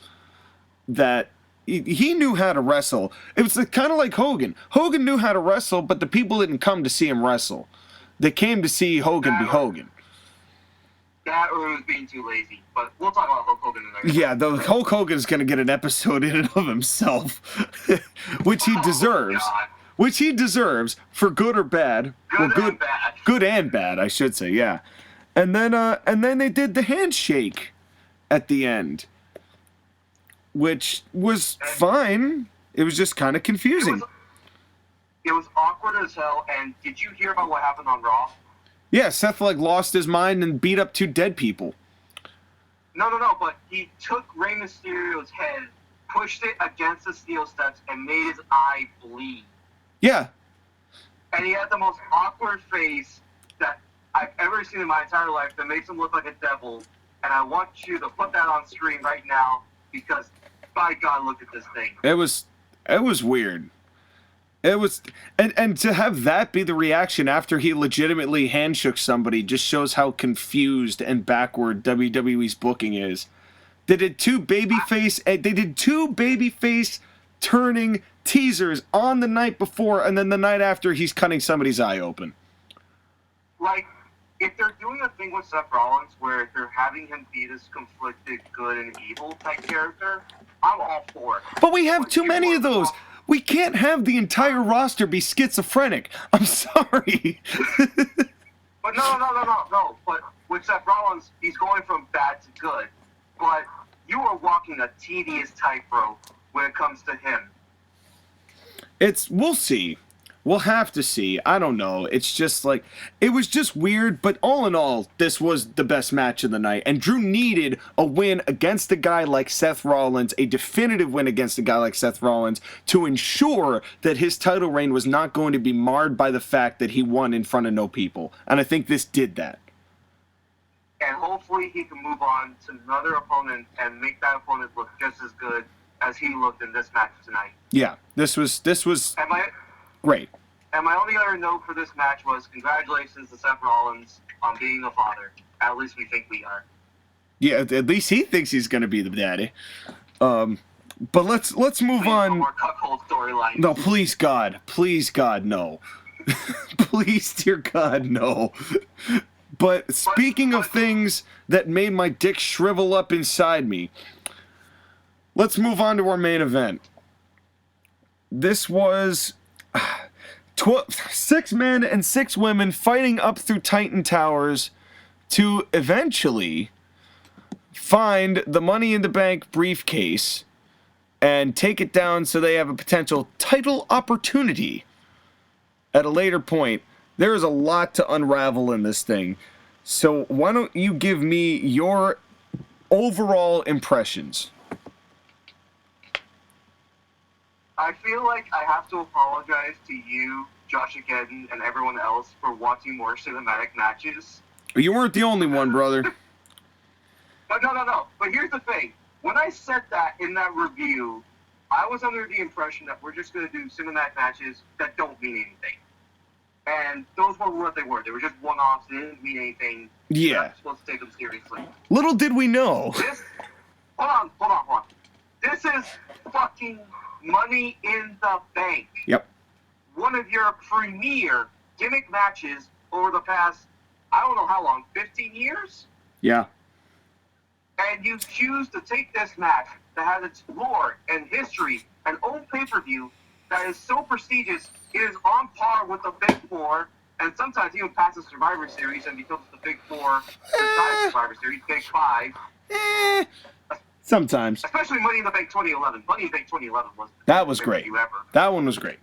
that he knew how to wrestle. It was kind of like Hogan. Hogan knew how to wrestle, but the people didn't come to see him wrestle. They came to see Hogan be Hogan. That or he was being too lazy. But we'll talk about Hulk Hogan in a minute. Yeah, the Hulk Hogan's going to get an episode in and of himself, which he deserves. God. Which he deserves, for good or bad. And bad. Good and bad, I should say, yeah. And then they did the handshake at the end, which was fine. It was just kind of confusing. It was awkward as hell. And did you hear about what happened on Raw? Yeah, Seth lost his mind and beat up 2 dead people. No, but he took Rey Mysterio's head, pushed it against the steel steps, and made his eye bleed. Yeah. And he had the most awkward face that I've ever seen in my entire life that makes him look like a devil. And I want you to put that on screen right now because by God, look at this thing. It was weird. It was, and to have that be the reaction after he legitimately handshook somebody just shows how confused and backward WWE's booking is. They did two babyface turning teasers on the night before, and then the night after he's cutting somebody's eye open. Like, if they're doing a thing with Seth Rollins where they're having him be this conflicted good and evil type character, I'm all for it. But we have too many of those. We can't have the entire roster be schizophrenic. I'm sorry. But no. But with Seth Rollins, he's going from bad to good. But you are walking a tedious tightrope when it comes to him. We'll see. We'll have to see. I don't know. It's just like, it was just weird, but all in all, this was the best match of the night. And Drew needed a win against a guy like Seth Rollins, a definitive win against a guy like Seth Rollins, to ensure that his title reign was not going to be marred by the fact that he won in front of no people. And I think this did that. And hopefully he can move on to another opponent and make that opponent look just as good as he looked in this match tonight. Yeah, this was great. And my only other note for this match was congratulations to Seth Rollins on being a father. At least we think we are. Yeah, at least he thinks he's going to be the daddy. But let's move on. No more cuckold storyline. No, please God, no. Please, dear God, no. But speaking of things that made my dick shrivel up inside me, let's move on to our main event. This was 6 men and 6 women fighting up through Titan Towers to eventually find the Money in the Bank briefcase and take it down so they have a potential title opportunity at a later point. There is a lot to unravel in this thing. So why don't you give me your overall impressions? I feel like I have to apologize to you, Josh again, and everyone else for wanting more cinematic matches. You weren't the only one, brother. No. But here's the thing. When I said that in that review, I was under the impression that we're just going to do cinematic matches that don't mean anything. And those were what they were. They were just one-offs. They didn't mean anything. Yeah. You're not supposed to take them seriously. Little did we know. Hold on. This is fucking Money in the Bank. Yep. One of your premier gimmick matches over the past, I don't know how long, 15 years? Yeah. And you choose to take this match that has its lore and history and own pay-per-view that is so prestigious, it is on par with the Big Four, and sometimes even passes Survivor Series and becomes the Big Four besides Survivor Series, Big Five. Sometimes. Especially Money in the Bank 2011. Money in the Bank 2011 was that was great. Ever. That one was great.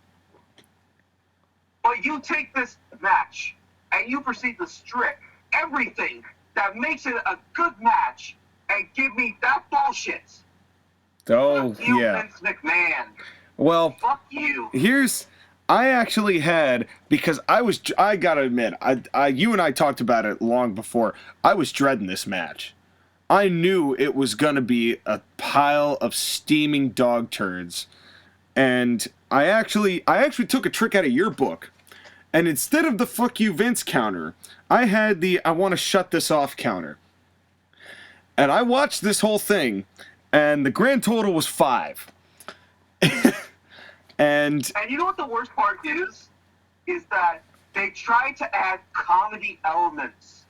But you take this match and you proceed to strip everything that makes it a good match and give me that bullshit. Oh, Fuck you, yeah. Vince McMahon. Well, fuck you. I actually had, because I gotta admit, you and I talked about it long before. I was dreading this match. I knew it was gonna be a pile of steaming dog turds, and I actually took a trick out of your book, and instead of the "fuck you Vince" counter, I had the "I want to shut this off" counter, and I watched this whole thing, and the grand total was 5. And you know what the worst part is? Is that they tried to add comedy elements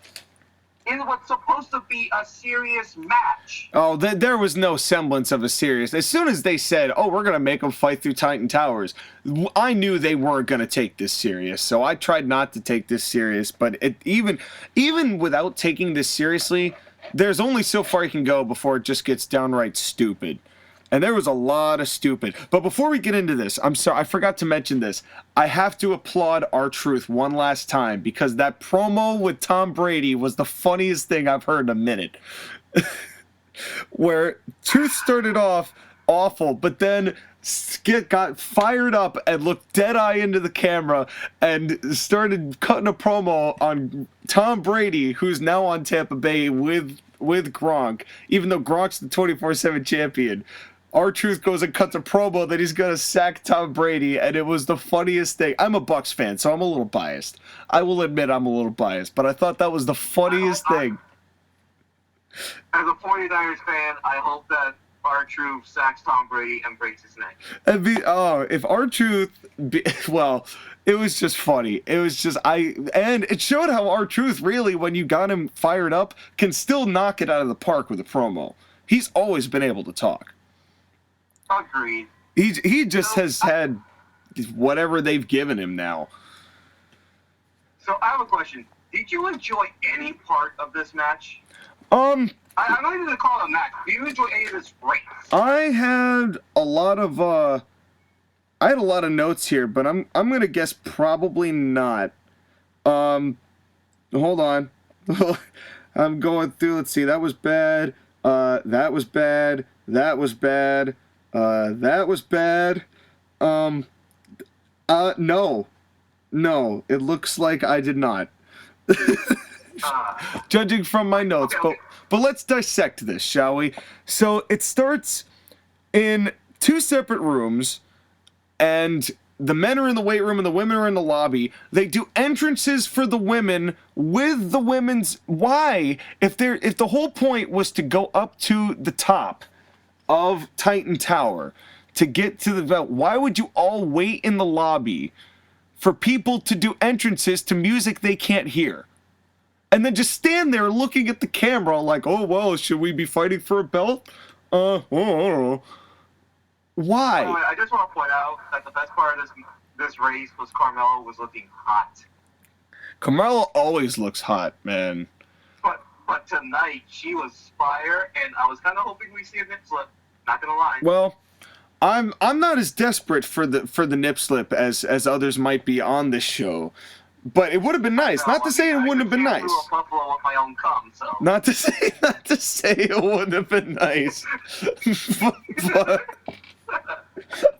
in what's supposed to be a serious match. Oh, there was no semblance of a serious. As soon as they said, "Oh, we're gonna make them fight through Titan Towers," I knew they weren't gonna take this serious. So I tried not to take this serious. But even without taking this seriously, there's only so far you can go before it just gets downright stupid. And there was a lot of stupid. But before we get into this, I'm sorry, I forgot to mention this. I have to applaud R-Truth one last time, because that promo with Tom Brady was the funniest thing I've heard in a minute. Where Truth started off awful, but then Skit got fired up and looked dead-eye into the camera and started cutting a promo on Tom Brady, who's now on Tampa Bay with Gronk, even though Gronk's the 24/7 champion. R-Truth goes and cuts a promo that he's gonna sack Tom Brady, and it was the funniest thing. I'm a Bucs fan, so I'm a little biased. I will admit I'm a little biased, but I thought that was the funniest thing. As a 49ers fan, I hope that R-Truth sacks Tom Brady and breaks his neck. If R-Truth, well, it was just funny. It was just, and it showed how R-Truth really, when you got him fired up, can still knock it out of the park with a promo. He's always been able to talk. Agreed. He just has had whatever they've given him now. So I have a question. Did you enjoy any part of this match? I'm not even going to call it a match. Did you enjoy any of this race? I had a lot of notes here, but I'm gonna guess probably not. Hold on. I'm going through. Let's see. That was bad. That was bad. That was bad. That was bad. No. It looks like I did not. Judging from my notes, okay. But let's dissect this, shall we? So it starts in 2 separate rooms, and the men are in the weight room and the women are in the lobby. They do entrances for the women with the women's. Why? If the whole point was to go up to the top of Titan Tower to get to the belt, why would you all wait in the lobby for people to do entrances to music they can't hear? And then just stand there looking at the camera like, oh, well, should we be fighting for a belt? Why? I just want to point out that the best part of this race was Carmella was looking hot. Carmella always looks hot, man. But tonight, she was fire, and I was kind of hoping we see a nip slip. Not gonna lie. Well, I'm not as desperate for the nip slip as others might be on this show. But it would have been nice. Not to say it wouldn't have been nice. I Buffalo with my own cum, so. Not to say it wouldn't have been nice.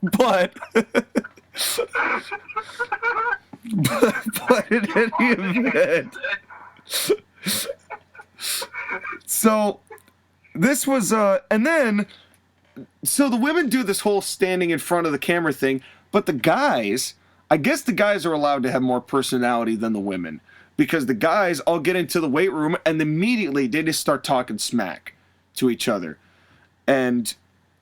but in any event. So this was and then so the women do this whole standing in front of the camera thing, but the guys, I guess the guys are allowed to have more personality than the women, because the guys all get into the weight room and immediately they just start talking smack to each other. And,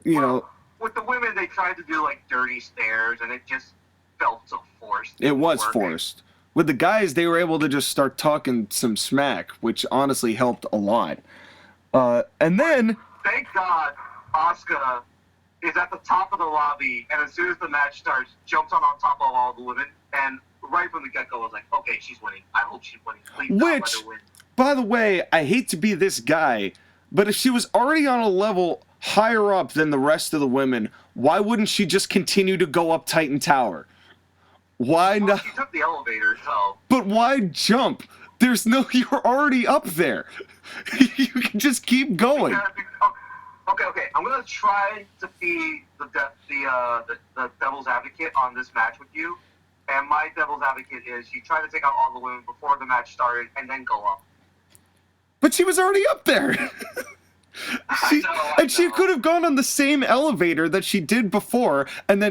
you know... With the women, they tried to do, like, dirty stares, and it just felt so forced. It was forced. With the guys, they were able to just start talking some smack, which honestly helped a lot. And then... Thank God Asuka is at the top of the lobby, and as soon as the match starts, jumps on top of all the women, and right from the get-go, I was like, okay, she's winning. I hope she's winning. Please don't let her win. By the way, I hate to be this guy, but if she was already on a level higher up than the rest of the women, why wouldn't she just continue to go up Titan Tower? Why not? She took the elevator, so... But why jump? There's no... You're already up there. You can just keep going. Okay. I'm gonna try to be the devil's advocate on this match with you, and my devil's advocate is you try to take out all the women before the match started and then go up. But she was already up there. I know. She could have gone on the same elevator that she did before, and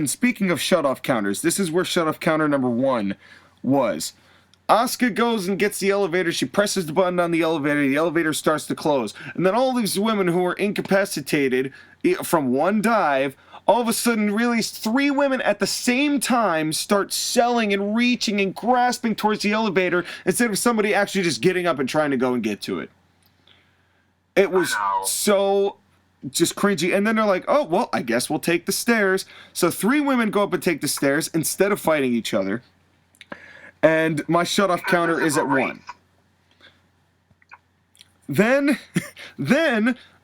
speaking of shutoff counters, this is where shutoff counter number 1 was. Asuka goes and gets the elevator. She presses the button on the elevator starts to close. And then all these women who are incapacitated from one dive, all of a sudden realize 3 women at the same time start selling and reaching and grasping towards the elevator instead of somebody actually just getting up and trying to go and get to it. It was so just cringy. And then they're like, oh, well, I guess we'll take the stairs. So 3 women go up and take the stairs instead of fighting each other. And my shutoff counter is at 1. Then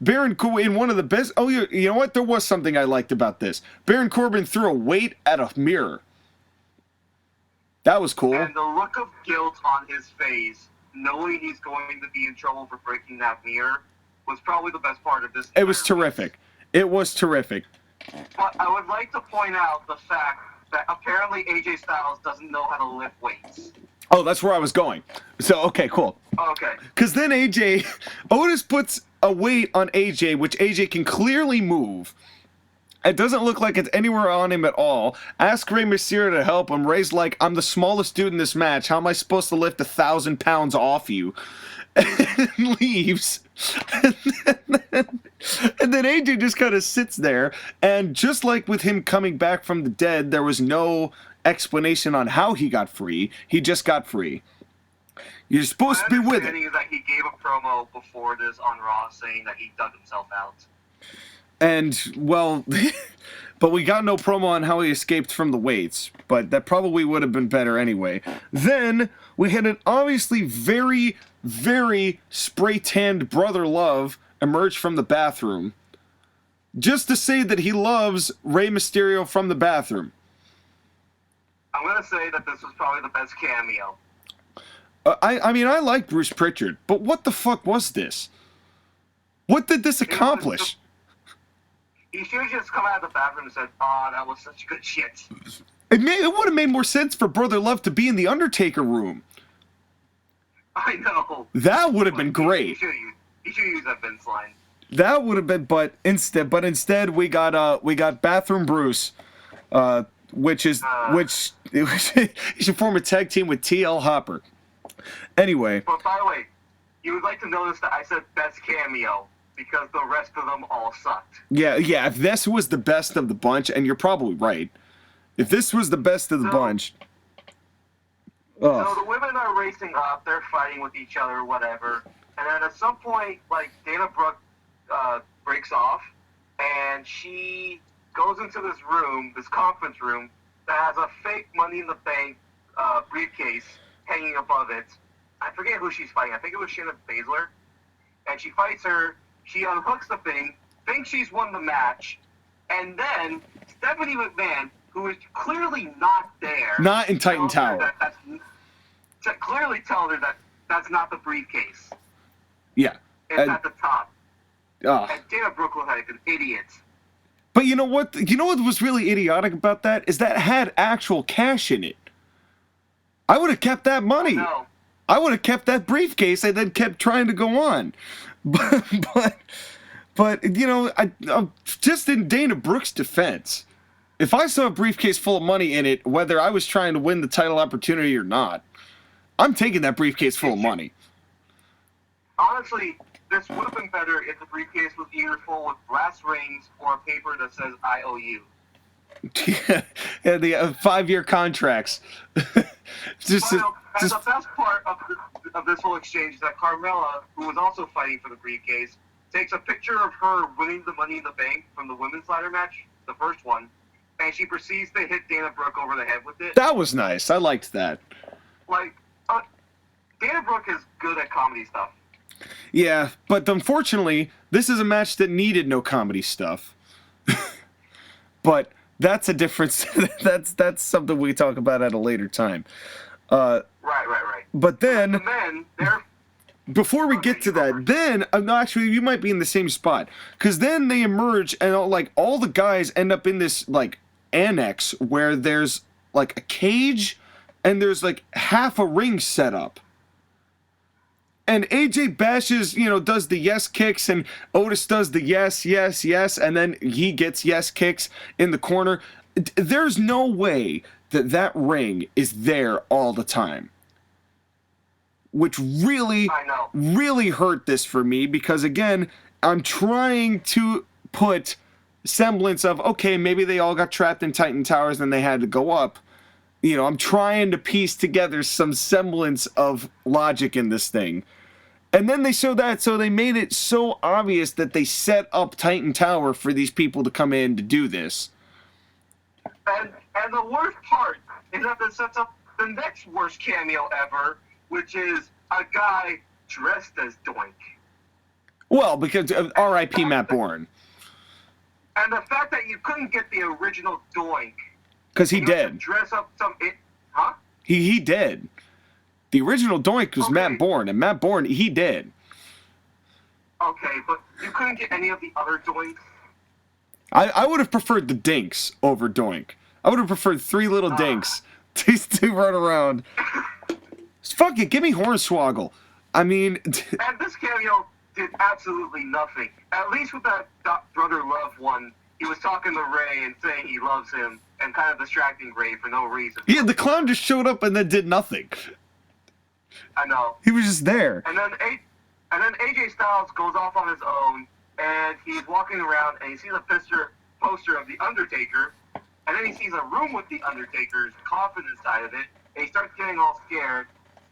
Baron Corbin, in one of the best... Oh, you know what? There was something I liked about this. Baron Corbin threw a weight at a mirror. That was cool. And the look of guilt on his face, knowing he's going to be in trouble for breaking that mirror, was probably the best part of this. It was terrific. It was terrific. But I would like to point out the fact that apparently AJ Styles doesn't know how to lift weights. Oh, that's where I was going. So, okay, cool. Okay. Because then Otis puts a weight on AJ, which AJ can clearly move. It doesn't look like it's anywhere on him at all. Ask Rey Mysterio to help him. Rey's like, I'm the smallest dude in this match. How am I supposed to lift 1,000 pounds off you? And leaves. And then AJ just kind of sits there. And just like with him coming back from the dead, there was no explanation on how he got free. He just got free. You're supposed to be with it. My understanding is that he gave a promo before this on Raw saying that he dug himself out. And, well, but we got no promo on how he escaped from the weights, but that probably would have been better anyway. Then we had an obviously very, very spray-tanned Brother Love emerge from the bathroom just to say that he loves Rey Mysterio from the bathroom. I'm going to say that this was probably the best cameo. I mean, I like Bruce Pritchard, but what the fuck was this? What did this accomplish? He should have just come out of the bathroom and said, "Oh, that was such good shit." It would have made more sense for Brother Love to be in the Undertaker room. I know. That would have been great. He should use that Vince line. That would have been, but instead we got Bathroom Bruce, which he should form a tag team with TL Hopper. Anyway. But by the way, you would like to notice that I said best cameo because the rest of them all sucked. Yeah. If this was the best of the bunch, and you're probably right, if this was the best of the bunch. So the women are racing up, they're fighting with each other, whatever. And then at some point, like, Dana Brooke breaks off, and she goes into this room, this conference room, that has a fake Money in the Bank briefcase hanging above it. I forget who she's fighting. I think it was Shayna Baszler. And she fights her, she unhooks the thing, thinks she's won the match, and then Stephanie McMahon, who is clearly not there. Not in Titan Tower. Clearly tells her that that's not the briefcase. Yeah. It's at the top. And Dana Brooke was like an idiot. But you know what? You know what was really idiotic about that? Is that it had actual cash in it. I would have kept that money. I would have kept that briefcase and then kept trying to go on. But you know, I'm just in Dana Brooke's defense, if I saw a briefcase full of money in it, whether I was trying to win the title opportunity or not, I'm taking that briefcase full of money. Honestly, this would have been better if the briefcase was either full with brass rings or a paper that says "I owe you." Yeah, the 5-year contracts. The best part of this whole exchange is that Carmella, who was also fighting for the briefcase, takes a picture of her winning the Money in the Bank from the women's ladder match, the first one, and she proceeds to hit Dana Brooke over the head with it. That was nice. I liked that. Like, Dana Brooke is good at comedy stuff. Yeah, but unfortunately, this is a match that needed no comedy stuff. But that's a difference. That's something we talk about at a later time. Right. But then, the men, before we get to that, then actually you might be in the same spot, because then they emerge and all the guys end up in this like annex where there's like a cage and there's like half a ring set up. And AJ bashes, does the yes kicks, and Otis does the yes, and then he gets yes kicks in the corner. There's no way that ring is there all the time. Which really hurt this for me, because again, I'm trying to put semblance of, okay, maybe they all got trapped in Titan Towers and they had to go up. I'm trying to piece together some semblance of logic in this thing. And then they showed that, so they made it so obvious that they set up Titan Tower for these people to come in to do this. And the worst part is that this sets up the next worst cameo ever, which is a guy dressed as Doink. Well, because of R.I.P. Matt Bourne. And the fact that you couldn't get the original Doink. Because he did. Dress up huh? He did. The original Doink was Matt Bourne, and Matt Bourne, he did. Okay, but you couldn't get any of the other Doinks? I would have preferred the Dinks over Doink. I would have preferred 3 little Dinks to run around. Fuck it, give me Hornswoggle. I mean, And this cameo did absolutely nothing. At least with that Brother Love one, he was talking to Ray and saying he loves him and kind of distracting Ray for no reason. yeah, the clown just showed up and then did nothing. I know. He was just there. And then AJ Styles goes off on his own, and he's walking around, and he sees a poster of The Undertaker, and then he sees a room with The Undertaker's coffin inside of it, and he starts getting all scared.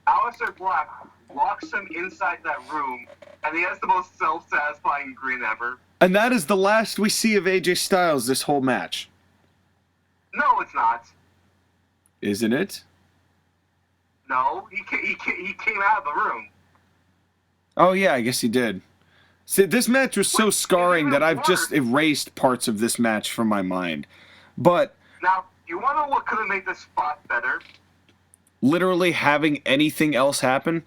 Aleister Black locks him inside that room, and he has the most self-satisfying grin ever. And that is the last we see of AJ Styles this whole match. No, it's not. Isn't it? No, he came out of the room. Oh, yeah, I guess he did. See, this match was so scarring that I've just erased parts of this match from my mind. But Now, you want to know what could have made this spot better? literally having anything else happen?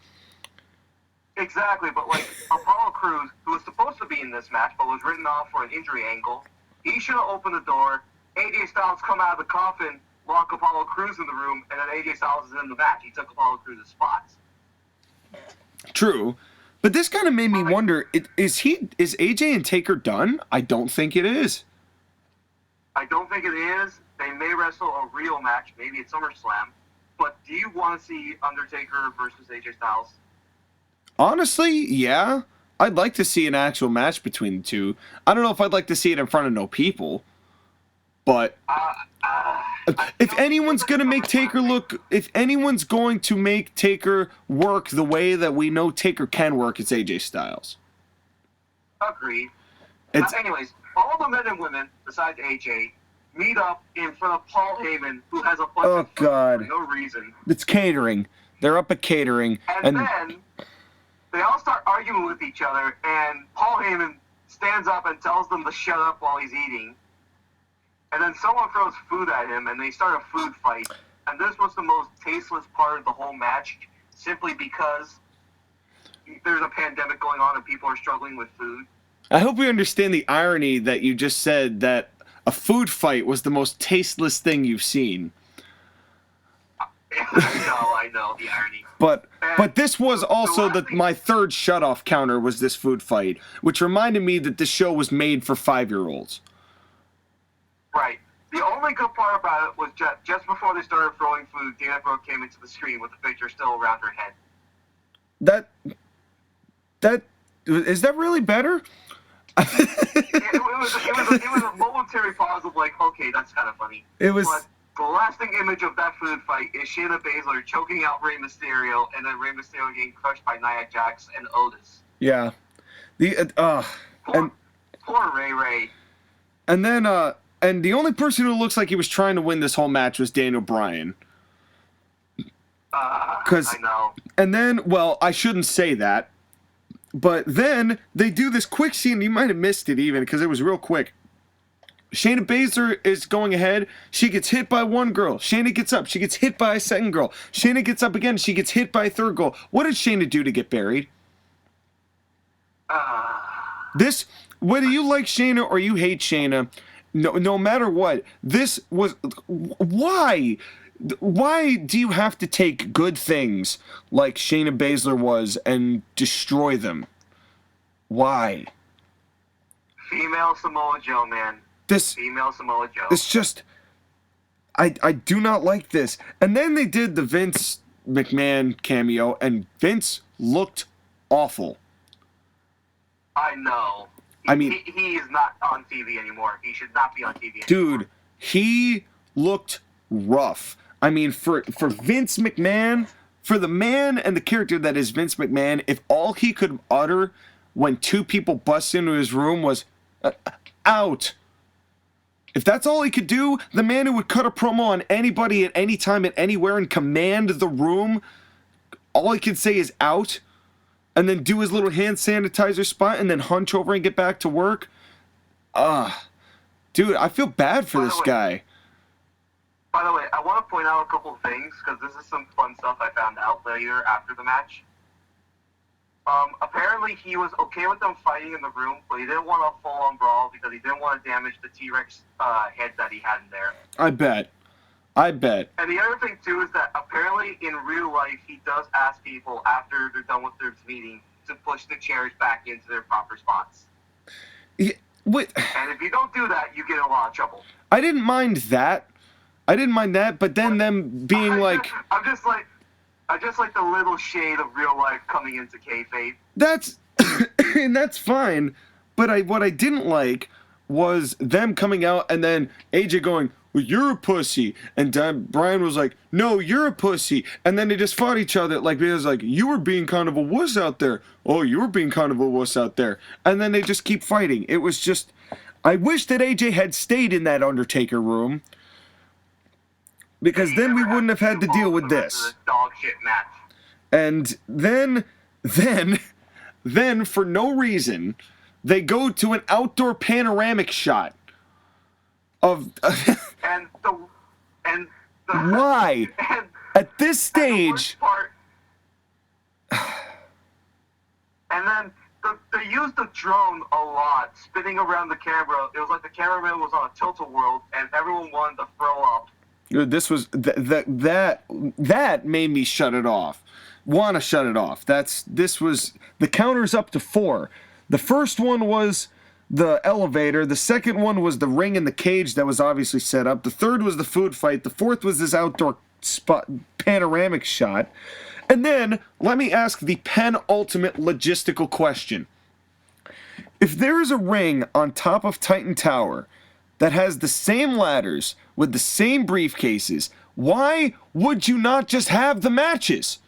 Exactly, but like Apollo Crews, who was supposed to be in this match but was written off for an injury angle, he should have opened the door. AJ Styles come out of the coffin, lock Apollo Crews in the room, and then AJ Styles is in the match. He took Apollo Crews' spot. True. But this kind of made me wonder, is AJ and Taker done? I don't think it is. I don't think it is. They may wrestle a real match, maybe at SummerSlam. But do you want to see Undertaker versus AJ Styles? Honestly, yeah. I'd like to see an actual match between the two. I don't know if I'd like to see it in front of no people. But if anyone's going to make Taker look... If anyone's going to make Taker work the way that we know Taker can work, it's AJ Styles. Agreed. It's, Anyways, all the men and women, besides AJ, meet up in front of Paul Heyman, who has a bunch of food God. for no reason. It's catering. They're up at catering. And then they all start arguing with each other, and Paul Heyman stands up and tells them to shut up while he's eating. And then someone throws food at him, and they start a food fight. And this was the most tasteless part of the whole match, simply because there's a pandemic going on and people are struggling with food. I hope we understand the irony that you just said that a food fight was the most tasteless thing you've seen. I know the irony. But this was also my third shutoff counter was this food fight, which reminded me that this show was made for 5-year-olds. Right. The only good part about it was just before they started throwing food, Dana Brooke came into the screen with the picture still around her head. Is that really better? it was a momentary pause of like, okay, that's kind of funny. It was. But the lasting image of that food fight is Shayna Baszler choking out Rey Mysterio, and then Rey Mysterio getting crushed by Nia Jax and Otis. Yeah. Poor Ray. And then and the only person who looks like he was trying to win this whole match was Daniel Bryan. I know. And then, well, I shouldn't say that. But then they do this quick scene. You might have missed it even because it was real quick. Shayna Baszler is going ahead. She gets hit by one girl. Shayna gets up. She gets hit by a second girl. Shayna gets up again. She gets hit by a third girl. What did Shayna do to get buried? Whether you like Shayna or you hate Shayna, no matter what, this was... Why? Why do you have to take good things like Shayna Baszler was and destroy them? Why? Female Samoa Joe, man. Female Samoa Joe. It's just... I do not like this. And then they did the Vince McMahon cameo, and Vince looked awful. I know. He is not on TV anymore. He should not be on TV anymore. Dude, he looked rough. I mean, for Vince McMahon, for the man and the character that is Vince McMahon, if all he could utter when two people bust into his room was, out. If that's all he could do, the man who would cut a promo on anybody at any time, at anywhere, and command the room, all he could say is out, and then do his little hand sanitizer spot, and then hunch over and get back to work. Dude, I feel bad for this guy. By the way, I want to point out a couple of things, because this is some fun stuff I found out later after the match. Apparently he was okay with them fighting in the room, but he didn't want a full-on brawl because he didn't want to damage the T-Rex head that he had in there. I bet. I bet. And the other thing, too, is that apparently in real life, he does ask people after they're done with their meeting to push the chairs back into their proper spots. Yeah, wait. And if you don't do that, you get in a lot of trouble. I didn't mind that. But then them being like... I just like the little shade of real life coming into kayfabe. That's... and that's fine. But what I didn't like was them coming out and then AJ going, well, you're a pussy. And Brian was like, no, you're a pussy. And then they just fought each other. Like, because, like, you were being kind of a wuss out there. Oh, you were being kind of a wuss out there. And then they just keep fighting. It was just... I wish that AJ had stayed in that Undertaker room. Because then we wouldn't have had to deal with this. Dog shit match. And then, for no reason, they go to an outdoor panoramic shot of... and the Why? At this stage... And then they used the drone a lot, spinning around the camera. It was like the cameraman was on a tilt-a-whirl, and everyone wanted to throw up. This was... That made me shut it off. Want to shut it off. This was... The counter's up to 4. The first one was the elevator. The second one was the ring and the cage that was obviously set up. The third was the food fight. The fourth was this outdoor spot panoramic shot. And then, let me ask the penultimate logistical question. If there is a ring on top of Titan Tower that has the same ladders with the same briefcases, why would you not just have the matches?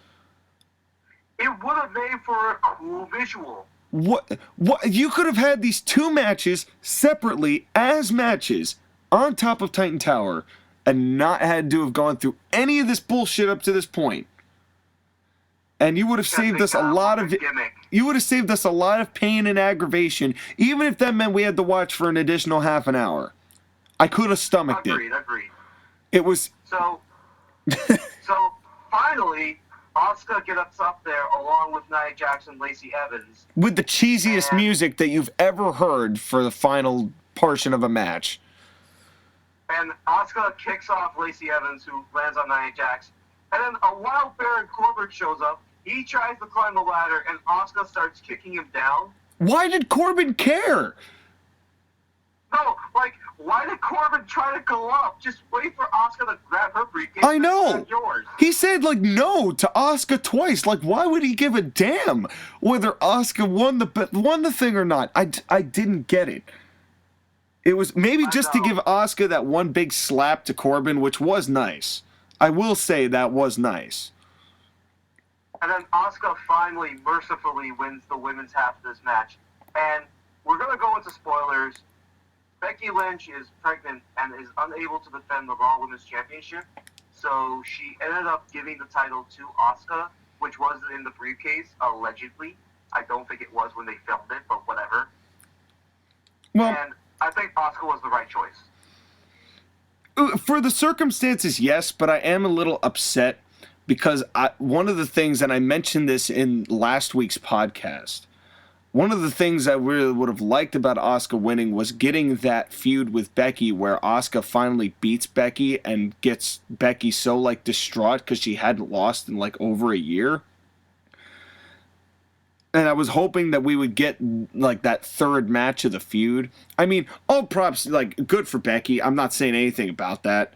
It would have made for a cool visual. What? You could have had these 2 matches separately as matches on top of Titan Tower and not had to have gone through any of this bullshit up to this point. And you would have saved us a lot of... You would have saved us a lot of pain and aggravation, even if that meant we had to watch for an additional half an hour. I could have stomached it. Agreed. It was... So finally, Asuka gets up there along with Nia Jax and Lacey Evans. With the cheesiest music that you've ever heard for the final portion of a match. And Asuka kicks off Lacey Evans, who lands on Nia Jax. And then a wild Baron Corbin shows up. He tries to climb the ladder, and Asuka starts kicking him down. Why did Corbin care? No, like, why did Corbin try to go up? Just wait for Asuka to grab her briefcase. I know. And yours. He said, like, no to Asuka twice. Like, why would he give a damn whether Asuka won the thing or not? I didn't get it. It was maybe just to give Asuka that one big slap to Corbin, which was nice. I will say that was nice. And then Asuka finally, mercifully, wins the women's half of this match. And we're going to go into spoilers. Becky Lynch is pregnant and is unable to defend the Raw Women's Championship. So she ended up giving the title to Asuka, which was in the briefcase, allegedly. I don't think it was when they filmed it, but whatever. Well, and I think Asuka was the right choice. For the circumstances, yes, but I am a little upset because one of the things, and I mentioned this in last week's podcast, one of the things I really would have liked about Asuka winning was getting that feud with Becky where Asuka finally beats Becky and gets Becky so, like, distraught because she hadn't lost in, like, over a year. And I was hoping that we would get, like, that third match of the feud. I mean, all props, like, good for Becky. I'm not saying anything about that.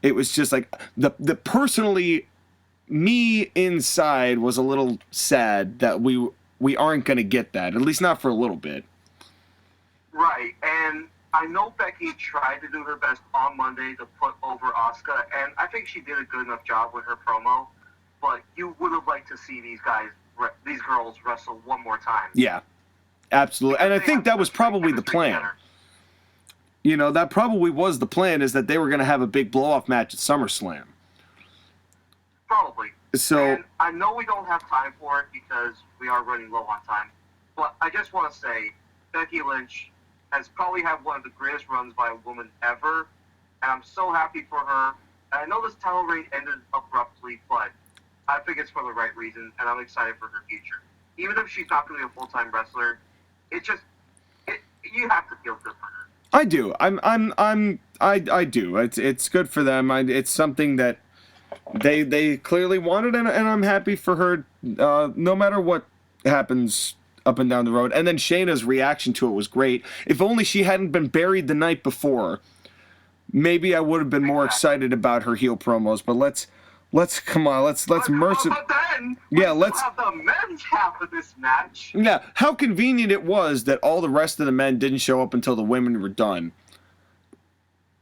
It was just, like, the personally, me inside was a little sad that we aren't going to get that, at least not for a little bit. Right, and I know Becky tried to do her best on Monday to put over Asuka, and I think she did a good enough job with her promo, but you would have liked to see these girls wrestle one more time. Yeah, absolutely. And I think that was probably the plan. Together. You know, that probably was the plan, is that they were going to have a big blow-off match at SummerSlam. Probably. So, and I know we don't have time for it because we are running low on time, but I just want to say Becky Lynch has probably had one of the greatest runs by a woman ever, and I'm so happy for her. And I know this title reign ended abruptly, but I think it's for the right reason, and I'm excited for her future. Even if she's not going to be a full-time wrestler, you have to feel good for her. I do. I'm I do. It's good for them. It's something that they clearly wanted, and I'm happy for her. No matter what happens up and down the road. And then Shayna's reaction to it was great. If only she hadn't been buried the night before, maybe I would have been more excited about her heel promos. But let's come on. Let's mercy. But then, Yeah, let's have the men's half of this match. Yeah, how convenient it was that all the rest of the men didn't show up until the women were done.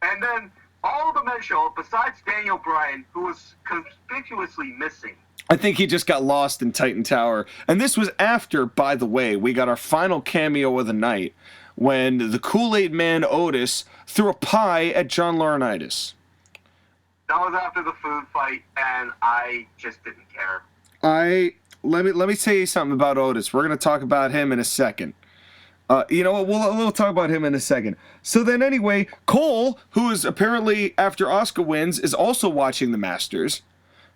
And then all the men show up besides Daniel Bryan, who was conspicuously missing. I think he just got lost in Titan Tower. And this was after, by the way, we got our final cameo of the night when the Kool-Aid Man Otis threw a pie at John Laurinaitis. That was after the food fight, and I just didn't care. Let me tell you something about Otis. We're going to talk about him in a second. You know what? We'll talk about him in a second. So then anyway, Cole, who is apparently, after Asuka wins, is also watching the Masters.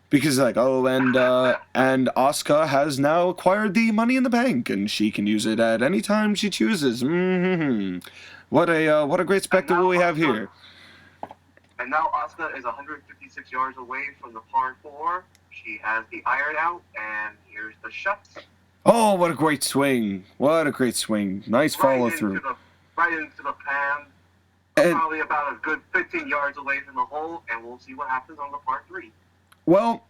Because and Asuka has now acquired the Money in the Bank, and she can use it at any time she chooses. Mm-hmm. What a great spectacle we have here. And now Asuka is 156 yards away from the par 4. She has the iron out, and here's the shuts. Oh, what a great swing. What a great swing. Nice follow through. Right into the pan. Probably about a good 15 yards away from the hole, and we'll see what happens on the par 3. Well,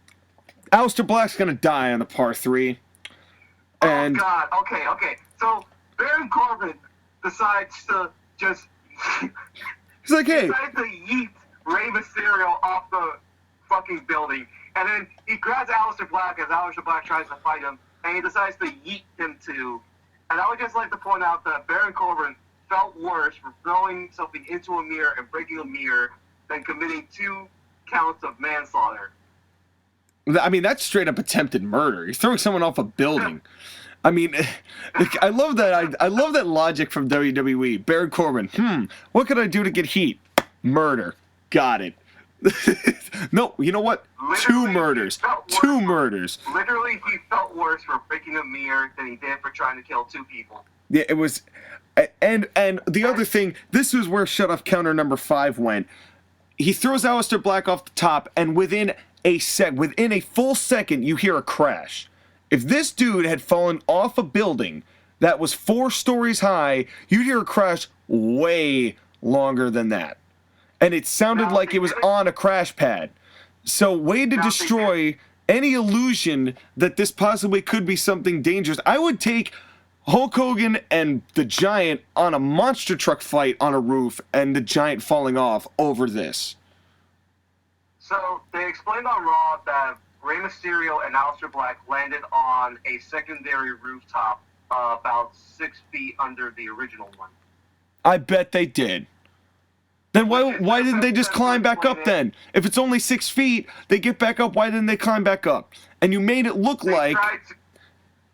Aleister Black's going to die on the par 3. And oh, God. Okay. So, Baron Corbin decides to just... he's like, hey. Decides to yeet Rey Mysterio off the fucking building. And then he grabs Aleister Black as Aleister Black tries to fight him, and he decides to yeet him too. And I would just like to point out that Baron Corbin felt worse for throwing something into a mirror and breaking a mirror than committing 2 counts of manslaughter. I mean, that's straight up attempted murder. You're throwing someone off a building. I mean, I love that. I love that logic from WWE. Baron Corbin. What could I do to get heat? Murder. Got it. No, you know what? Literally, 2 murders. 2 murders. Literally, he felt worse for breaking a mirror than he did for trying to kill 2 people. Yeah, it was. And the other thing, this is where shutoff counter number 5 went. He throws Aleister Black off the top, and within a full second, you hear a crash. If this dude had fallen off a building that was 4 stories high, you'd hear a crash way longer than that. And it sounded like it was on a crash pad. So, way to destroy any illusion that this possibly could be something dangerous. I would take Hulk Hogan and the Giant on a monster truck fight on a roof and the Giant falling off over this. So, they explained on Raw that Rey Mysterio and Aleister Black landed on a secondary rooftop about 6 feet under the original one. I bet they did. Then why didn't they just climb back up then? If it's only 6 feet, they get back up, why didn't they climb back up? And you made it look like...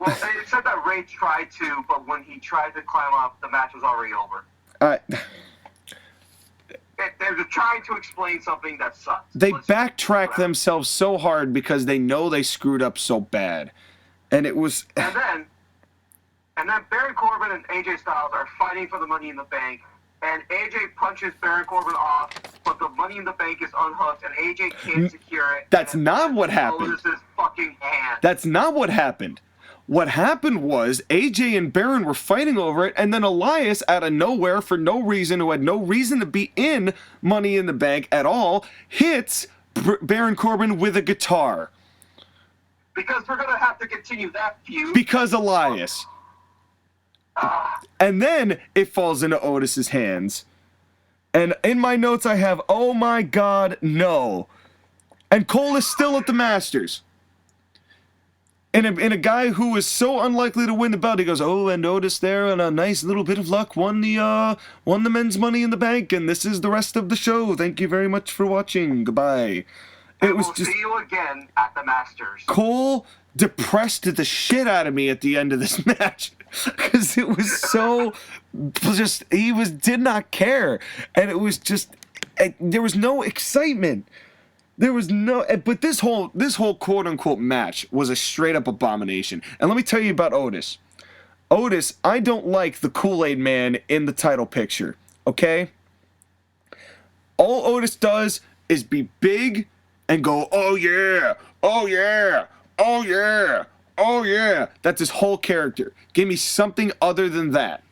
They said that Ray tried to, but when he tried to climb up, the match was already over. They're trying to explain something that sucks. They backtrack themselves so hard because they know they screwed up so bad. And it was... And then Baron Corbin and AJ Styles are fighting for the Money in the Bank. And AJ punches Baron Corbin off, but the Money in the Bank is unhooked, and AJ can't secure it. That's not what happened. Otis's fucking hand. That's not what happened. What happened was AJ and Baron were fighting over it, and then Elias, out of nowhere, for no reason, who had no reason to be in Money in the Bank at all, hits Baron Corbin with a guitar. Because we're going to have to continue that feud. Because Elias. And then it falls into Otis's hands. And in my notes I have, oh my God, no. And Cole is still at the Masters. And a guy who is so unlikely to win the belt, he goes, oh, and Otis there, and a nice little bit of luck, won the men's Money in the Bank, and this is the rest of the show. Thank you very much for watching. Goodbye. We'll see you again at the Masters. Cole depressed the shit out of me at the end of this match because it was so did not care, and it was just there was no excitement. There was no, but this whole quote unquote match was a straight up abomination. And let me tell you about Otis. Otis, I don't like the Kool-Aid Man in the title picture. Okay. All Otis does is be big and go, oh yeah, oh yeah, oh yeah, oh yeah. That's his whole character. Give me something other than that.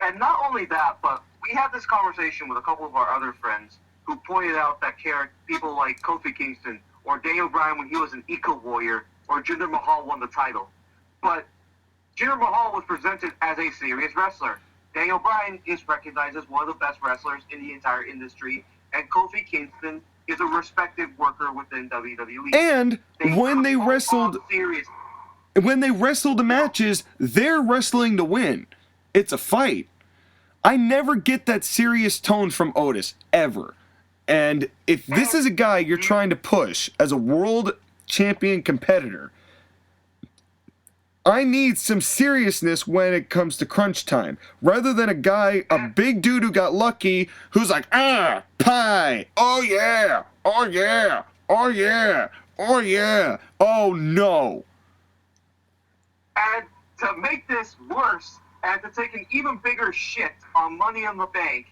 And not only that, but we had this conversation with a couple of our other friends who pointed out that people like Kofi Kingston or Daniel Bryan when he was an Eco Warrior or Jinder Mahal won the title. But Jinder Mahal was presented as a serious wrestler. Daniel Bryan is recognized as one of the best wrestlers in the entire industry, and Kofi Kingston is a respected worker within WWE. And when they wrestled the matches, they're wrestling to win. It's a fight. I never get that serious tone from Otis, ever. And if this is a guy you're trying to push as a world champion competitor, I need some seriousness when it comes to crunch time. Rather than a big dude who got lucky, who's like, pie, oh yeah, oh yeah, oh yeah, oh yeah, oh no. And to make this worse, and to take an even bigger shit on Money in the Bank,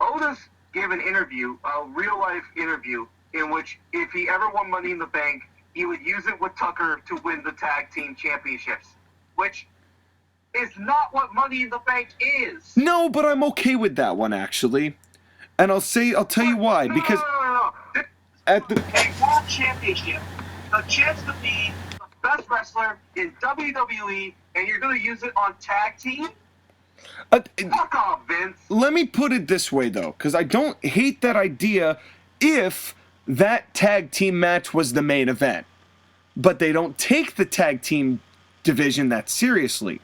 Otis gave an interview, a real-life interview, in which if he ever won Money in the Bank, he would use it with Tucker to win the tag team championships, which is not what Money in the Bank is. No, but I'm okay with that one, actually. And I'll tell you why, because... No. At the a world championship, the chance to be the best wrestler in WWE, and you're going to use it on tag team? Fuck off, Vince. Let me put it this way, though, because I don't hate that idea if that tag team match was the main event. But they don't take the tag team division that seriously.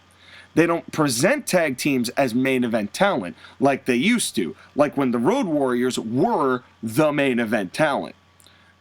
They don't present tag teams as main event talent like they used to, like when the Road Warriors were the main event talent.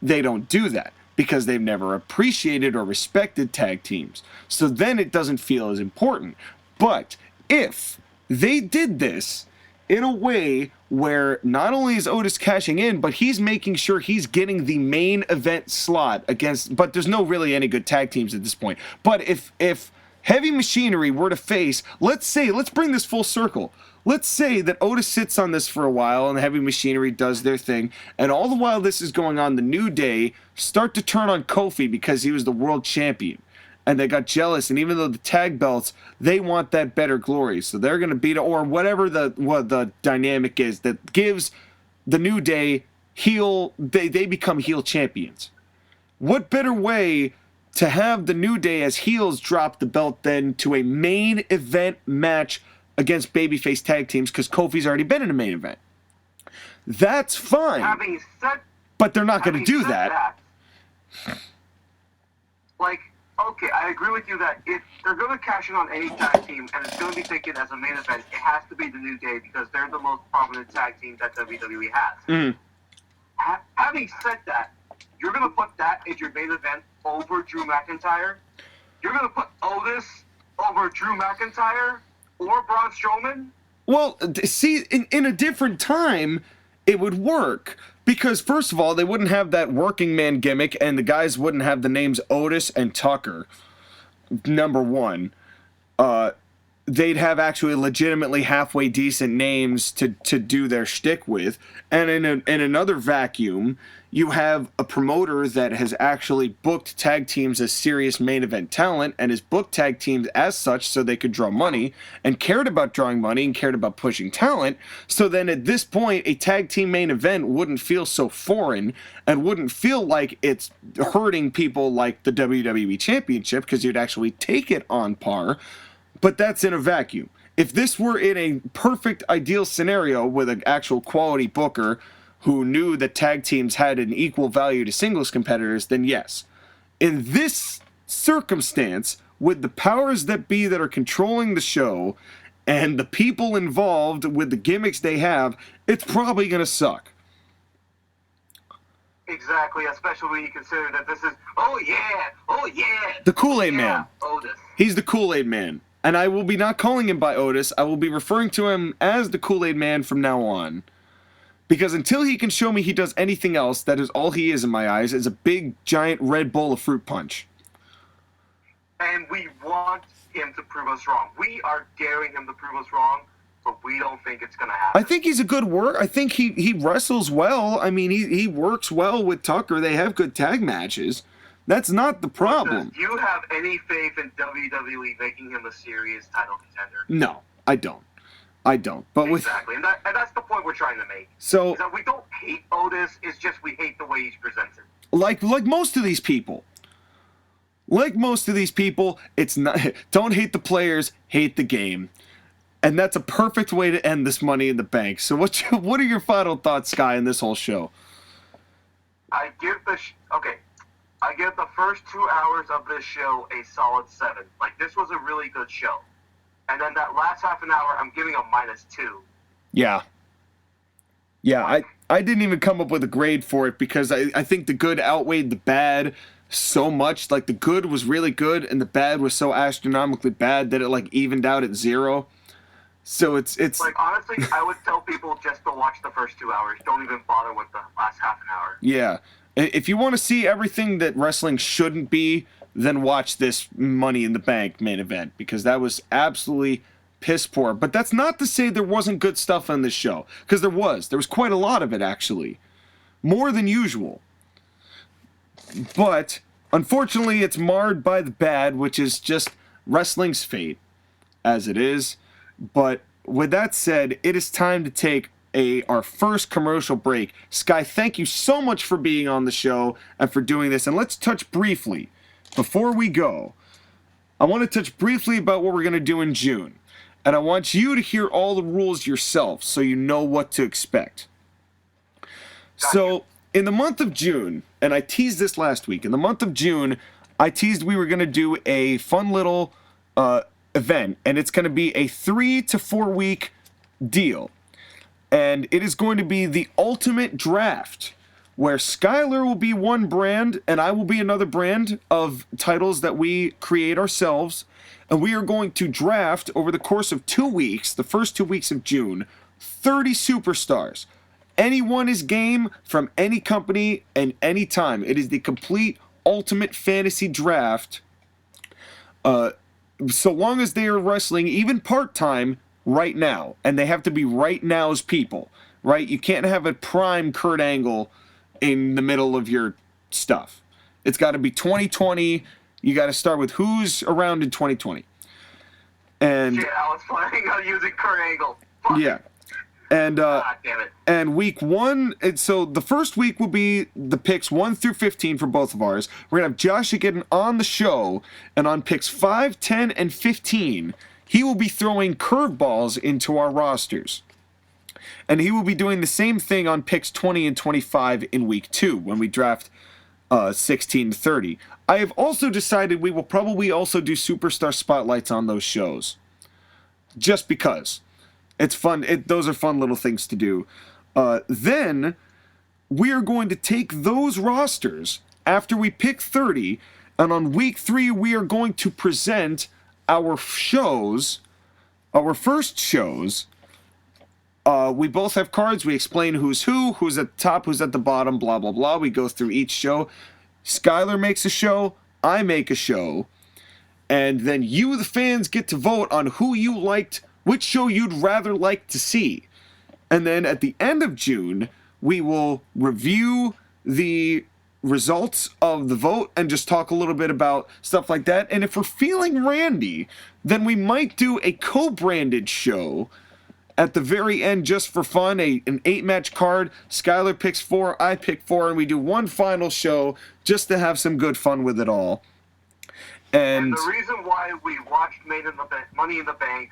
They don't do that because they've never appreciated or respected tag teams. So then it doesn't feel as important. But if they did this in a way where not only is Otis cashing in, but he's making sure he's getting the main event slot against, but there's no really any good tag teams at this point. But if Heavy Machinery were to face, let's bring this full circle. Let's say that Otis sits on this for a while and Heavy Machinery does their thing, and all the while this is going on, the New Day start to turn on Kofi because he was the world champion. And they got jealous, and even though the tag belts, they want that better glory. So they're going to beat it, or whatever the dynamic is that gives the New Day they become heel champions. What better way to have the New Day as heels drop the belt than to a main event match against babyface tag teams, because Kofi's already been in a main event. That's fine. But they're not going to do that. Okay, I agree with you that if they're going to cash in on any tag team and it's going to be taken as a main event, it has to be the New Day because they're the most prominent tag team that WWE has. Mm-hmm. Having said that, you're going to put that as your main event over Drew McIntyre? You're going to put Otis over Drew McIntyre or Braun Strowman? Well, see, in a different time, it would work. Because, first of all, they wouldn't have that working man gimmick, and the guys wouldn't have the names Otis and Tucker, number one. They'd have actually legitimately halfway decent names to do their shtick with. And in another vacuum, you have a promoter that has actually booked tag teams as serious main event talent and has booked tag teams as such so they could draw money and cared about drawing money and cared about pushing talent. So then at this point, a tag team main event wouldn't feel so foreign and wouldn't feel like it's hurting people like the WWE Championship because you'd actually take it on par. But that's in a vacuum. If this were in a perfect ideal scenario with an actual quality booker who knew that tag teams had an equal value to singles competitors, then yes. In this circumstance, with the powers that be that are controlling the show and the people involved with the gimmicks they have, it's probably going to suck. Exactly, especially when you consider that this is, oh yeah, the Kool-Aid Man. Otis. He's the Kool-Aid Man. And I will be not calling him by Otis. I will be referring to him as the Kool-Aid Man from now on. Because until he can show me he does anything else, that is all he is in my eyes, is a big, giant red bowl of fruit punch. And we want him to prove us wrong. We are daring him to prove us wrong. but we don't think it's going to happen. I think he's a good worker. I think he wrestles well. I mean, he works well with Tucker. They have good tag matches. That's not the problem. Do you have any faith in WWE making him a serious title contender? No, I don't. But exactly, and that's the point we're trying to make. So is that we don't hate Otis. It's just we hate the way he's presented. Like most of these people. It's not. Don't hate the players, hate the game, and that's a perfect way to end this Money in the Bank. So what are your final thoughts, Sky, on this whole show? I give the first 2 hours of this show a solid 7. Like, this was a really good show. And then that last half an hour, I'm giving a -2. Yeah. I didn't even come up with a grade for it because I think the good outweighed the bad so much. Like, the good was really good and the bad was so astronomically bad that it, like, evened out at 0. So it's like, honestly, I would tell people just to watch the first 2 hours. Don't even bother with the last half an hour. Yeah. If you want to see everything that wrestling shouldn't be, then watch this Money in the Bank main event, because that was absolutely piss poor. But that's not to say there wasn't good stuff on this show, because there was quite a lot of it, actually, more than usual. But unfortunately, it's marred by the bad, which is just wrestling's fate, as it is. But with that said, it is time to take our first commercial break. Sky, thank you so much for being on the show and for doing this. And let's touch briefly, before we go, I want to touch briefly about what we're going to do in June. And I want you to hear all the rules yourself so you know what to expect. So, in the month of June, and I teased this last week, in the month of June, I teased we were going to do a fun little event. And it's going to be a 3 to 4 week deal. And it is going to be the ultimate draft, where Skyler will be one brand and I will be another brand of titles that we create ourselves. And we are going to draft over the course of 2 weeks, the first 2 weeks of June, 30 superstars. Anyone is game from any company and any time. It is the complete ultimate fantasy draft. So long as they are wrestling, even part-time, right now, and they have to be right now's people, right? You can't have a prime Kurt Angle in the middle of your stuff. It's got to be 2020. You got to start with who's around in 2020. And yeah, I was planning on using Kurt Angle. Fuck. Yeah, and God damn it. And week 1, and so the first week will be the picks 1 through 15 for both of ours. We're gonna have Josh again on the show, and on picks 5, 10, and 15. He will be throwing curveballs into our rosters. And he will be doing the same thing on picks 20 and 25 in week 2 when we draft 16 to 30. I have also decided we will probably also do superstar spotlights on those shows. Just because. It's fun. Those are fun little things to do. Then we are going to take those rosters after we pick 30, and on week 3 we are going to present our shows, our first shows. We both have cards. We explain who's who's at the top, who's at the bottom, blah, blah, blah. We go through each show. Skyler makes a show. I make a show. And then you, the fans, get to vote on who you liked, which show you'd rather like to see. And then at the end of June, we will review the results of the vote and just talk a little bit about stuff like that. And if we're feeling randy, then we might do a co-branded show at the very end just for fun, an 8-match card. Skyler picks 4, I pick 4, and we do one final show just to have some good fun with it all. And the reason why we watched Money in the Bank,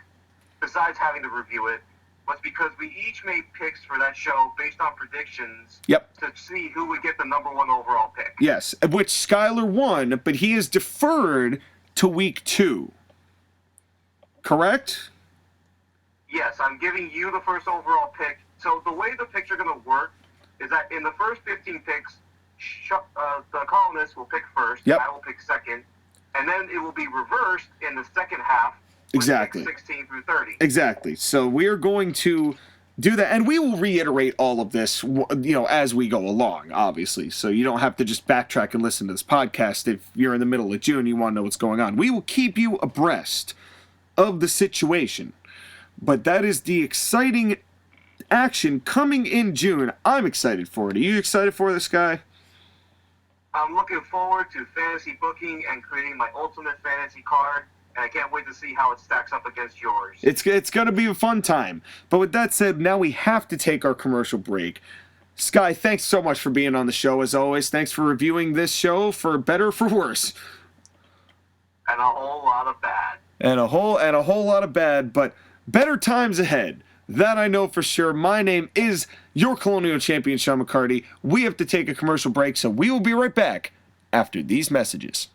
besides having to review it, was because we each made picks for that show based on predictions. Yep. To see who would get the number 1 overall pick. Yes, which Skyler won, but he is deferred to week 2. Correct? Yes, I'm giving you the first overall pick. So the way the picks are going to work is that in the first 15 picks, the columnist will pick first, yep. I will pick second, and then it will be reversed in the second half. Exactly. 16 through 30. Exactly. So we're going to do that, and we will reiterate all of this, as we go along, obviously. So you don't have to just backtrack and listen to this podcast if you're in the middle of June and you want to know what's going on. We will keep you abreast of the situation. But that is the exciting action coming in June. I'm excited for it. Are you excited for this, guy? I'm looking forward to fantasy booking and creating my ultimate fantasy card, and I can't wait to see how it stacks up against yours. It's going to be a fun time. But with that said, now we have to take our commercial break. Sky, thanks so much for being on the show as always. Thanks for reviewing this show for better or for worse. And a whole lot of bad. And a whole lot of bad, but better times ahead. That I know for sure. My name is your Colonial Champion, Sean McCarty. We have to take a commercial break, so we will be right back after these messages.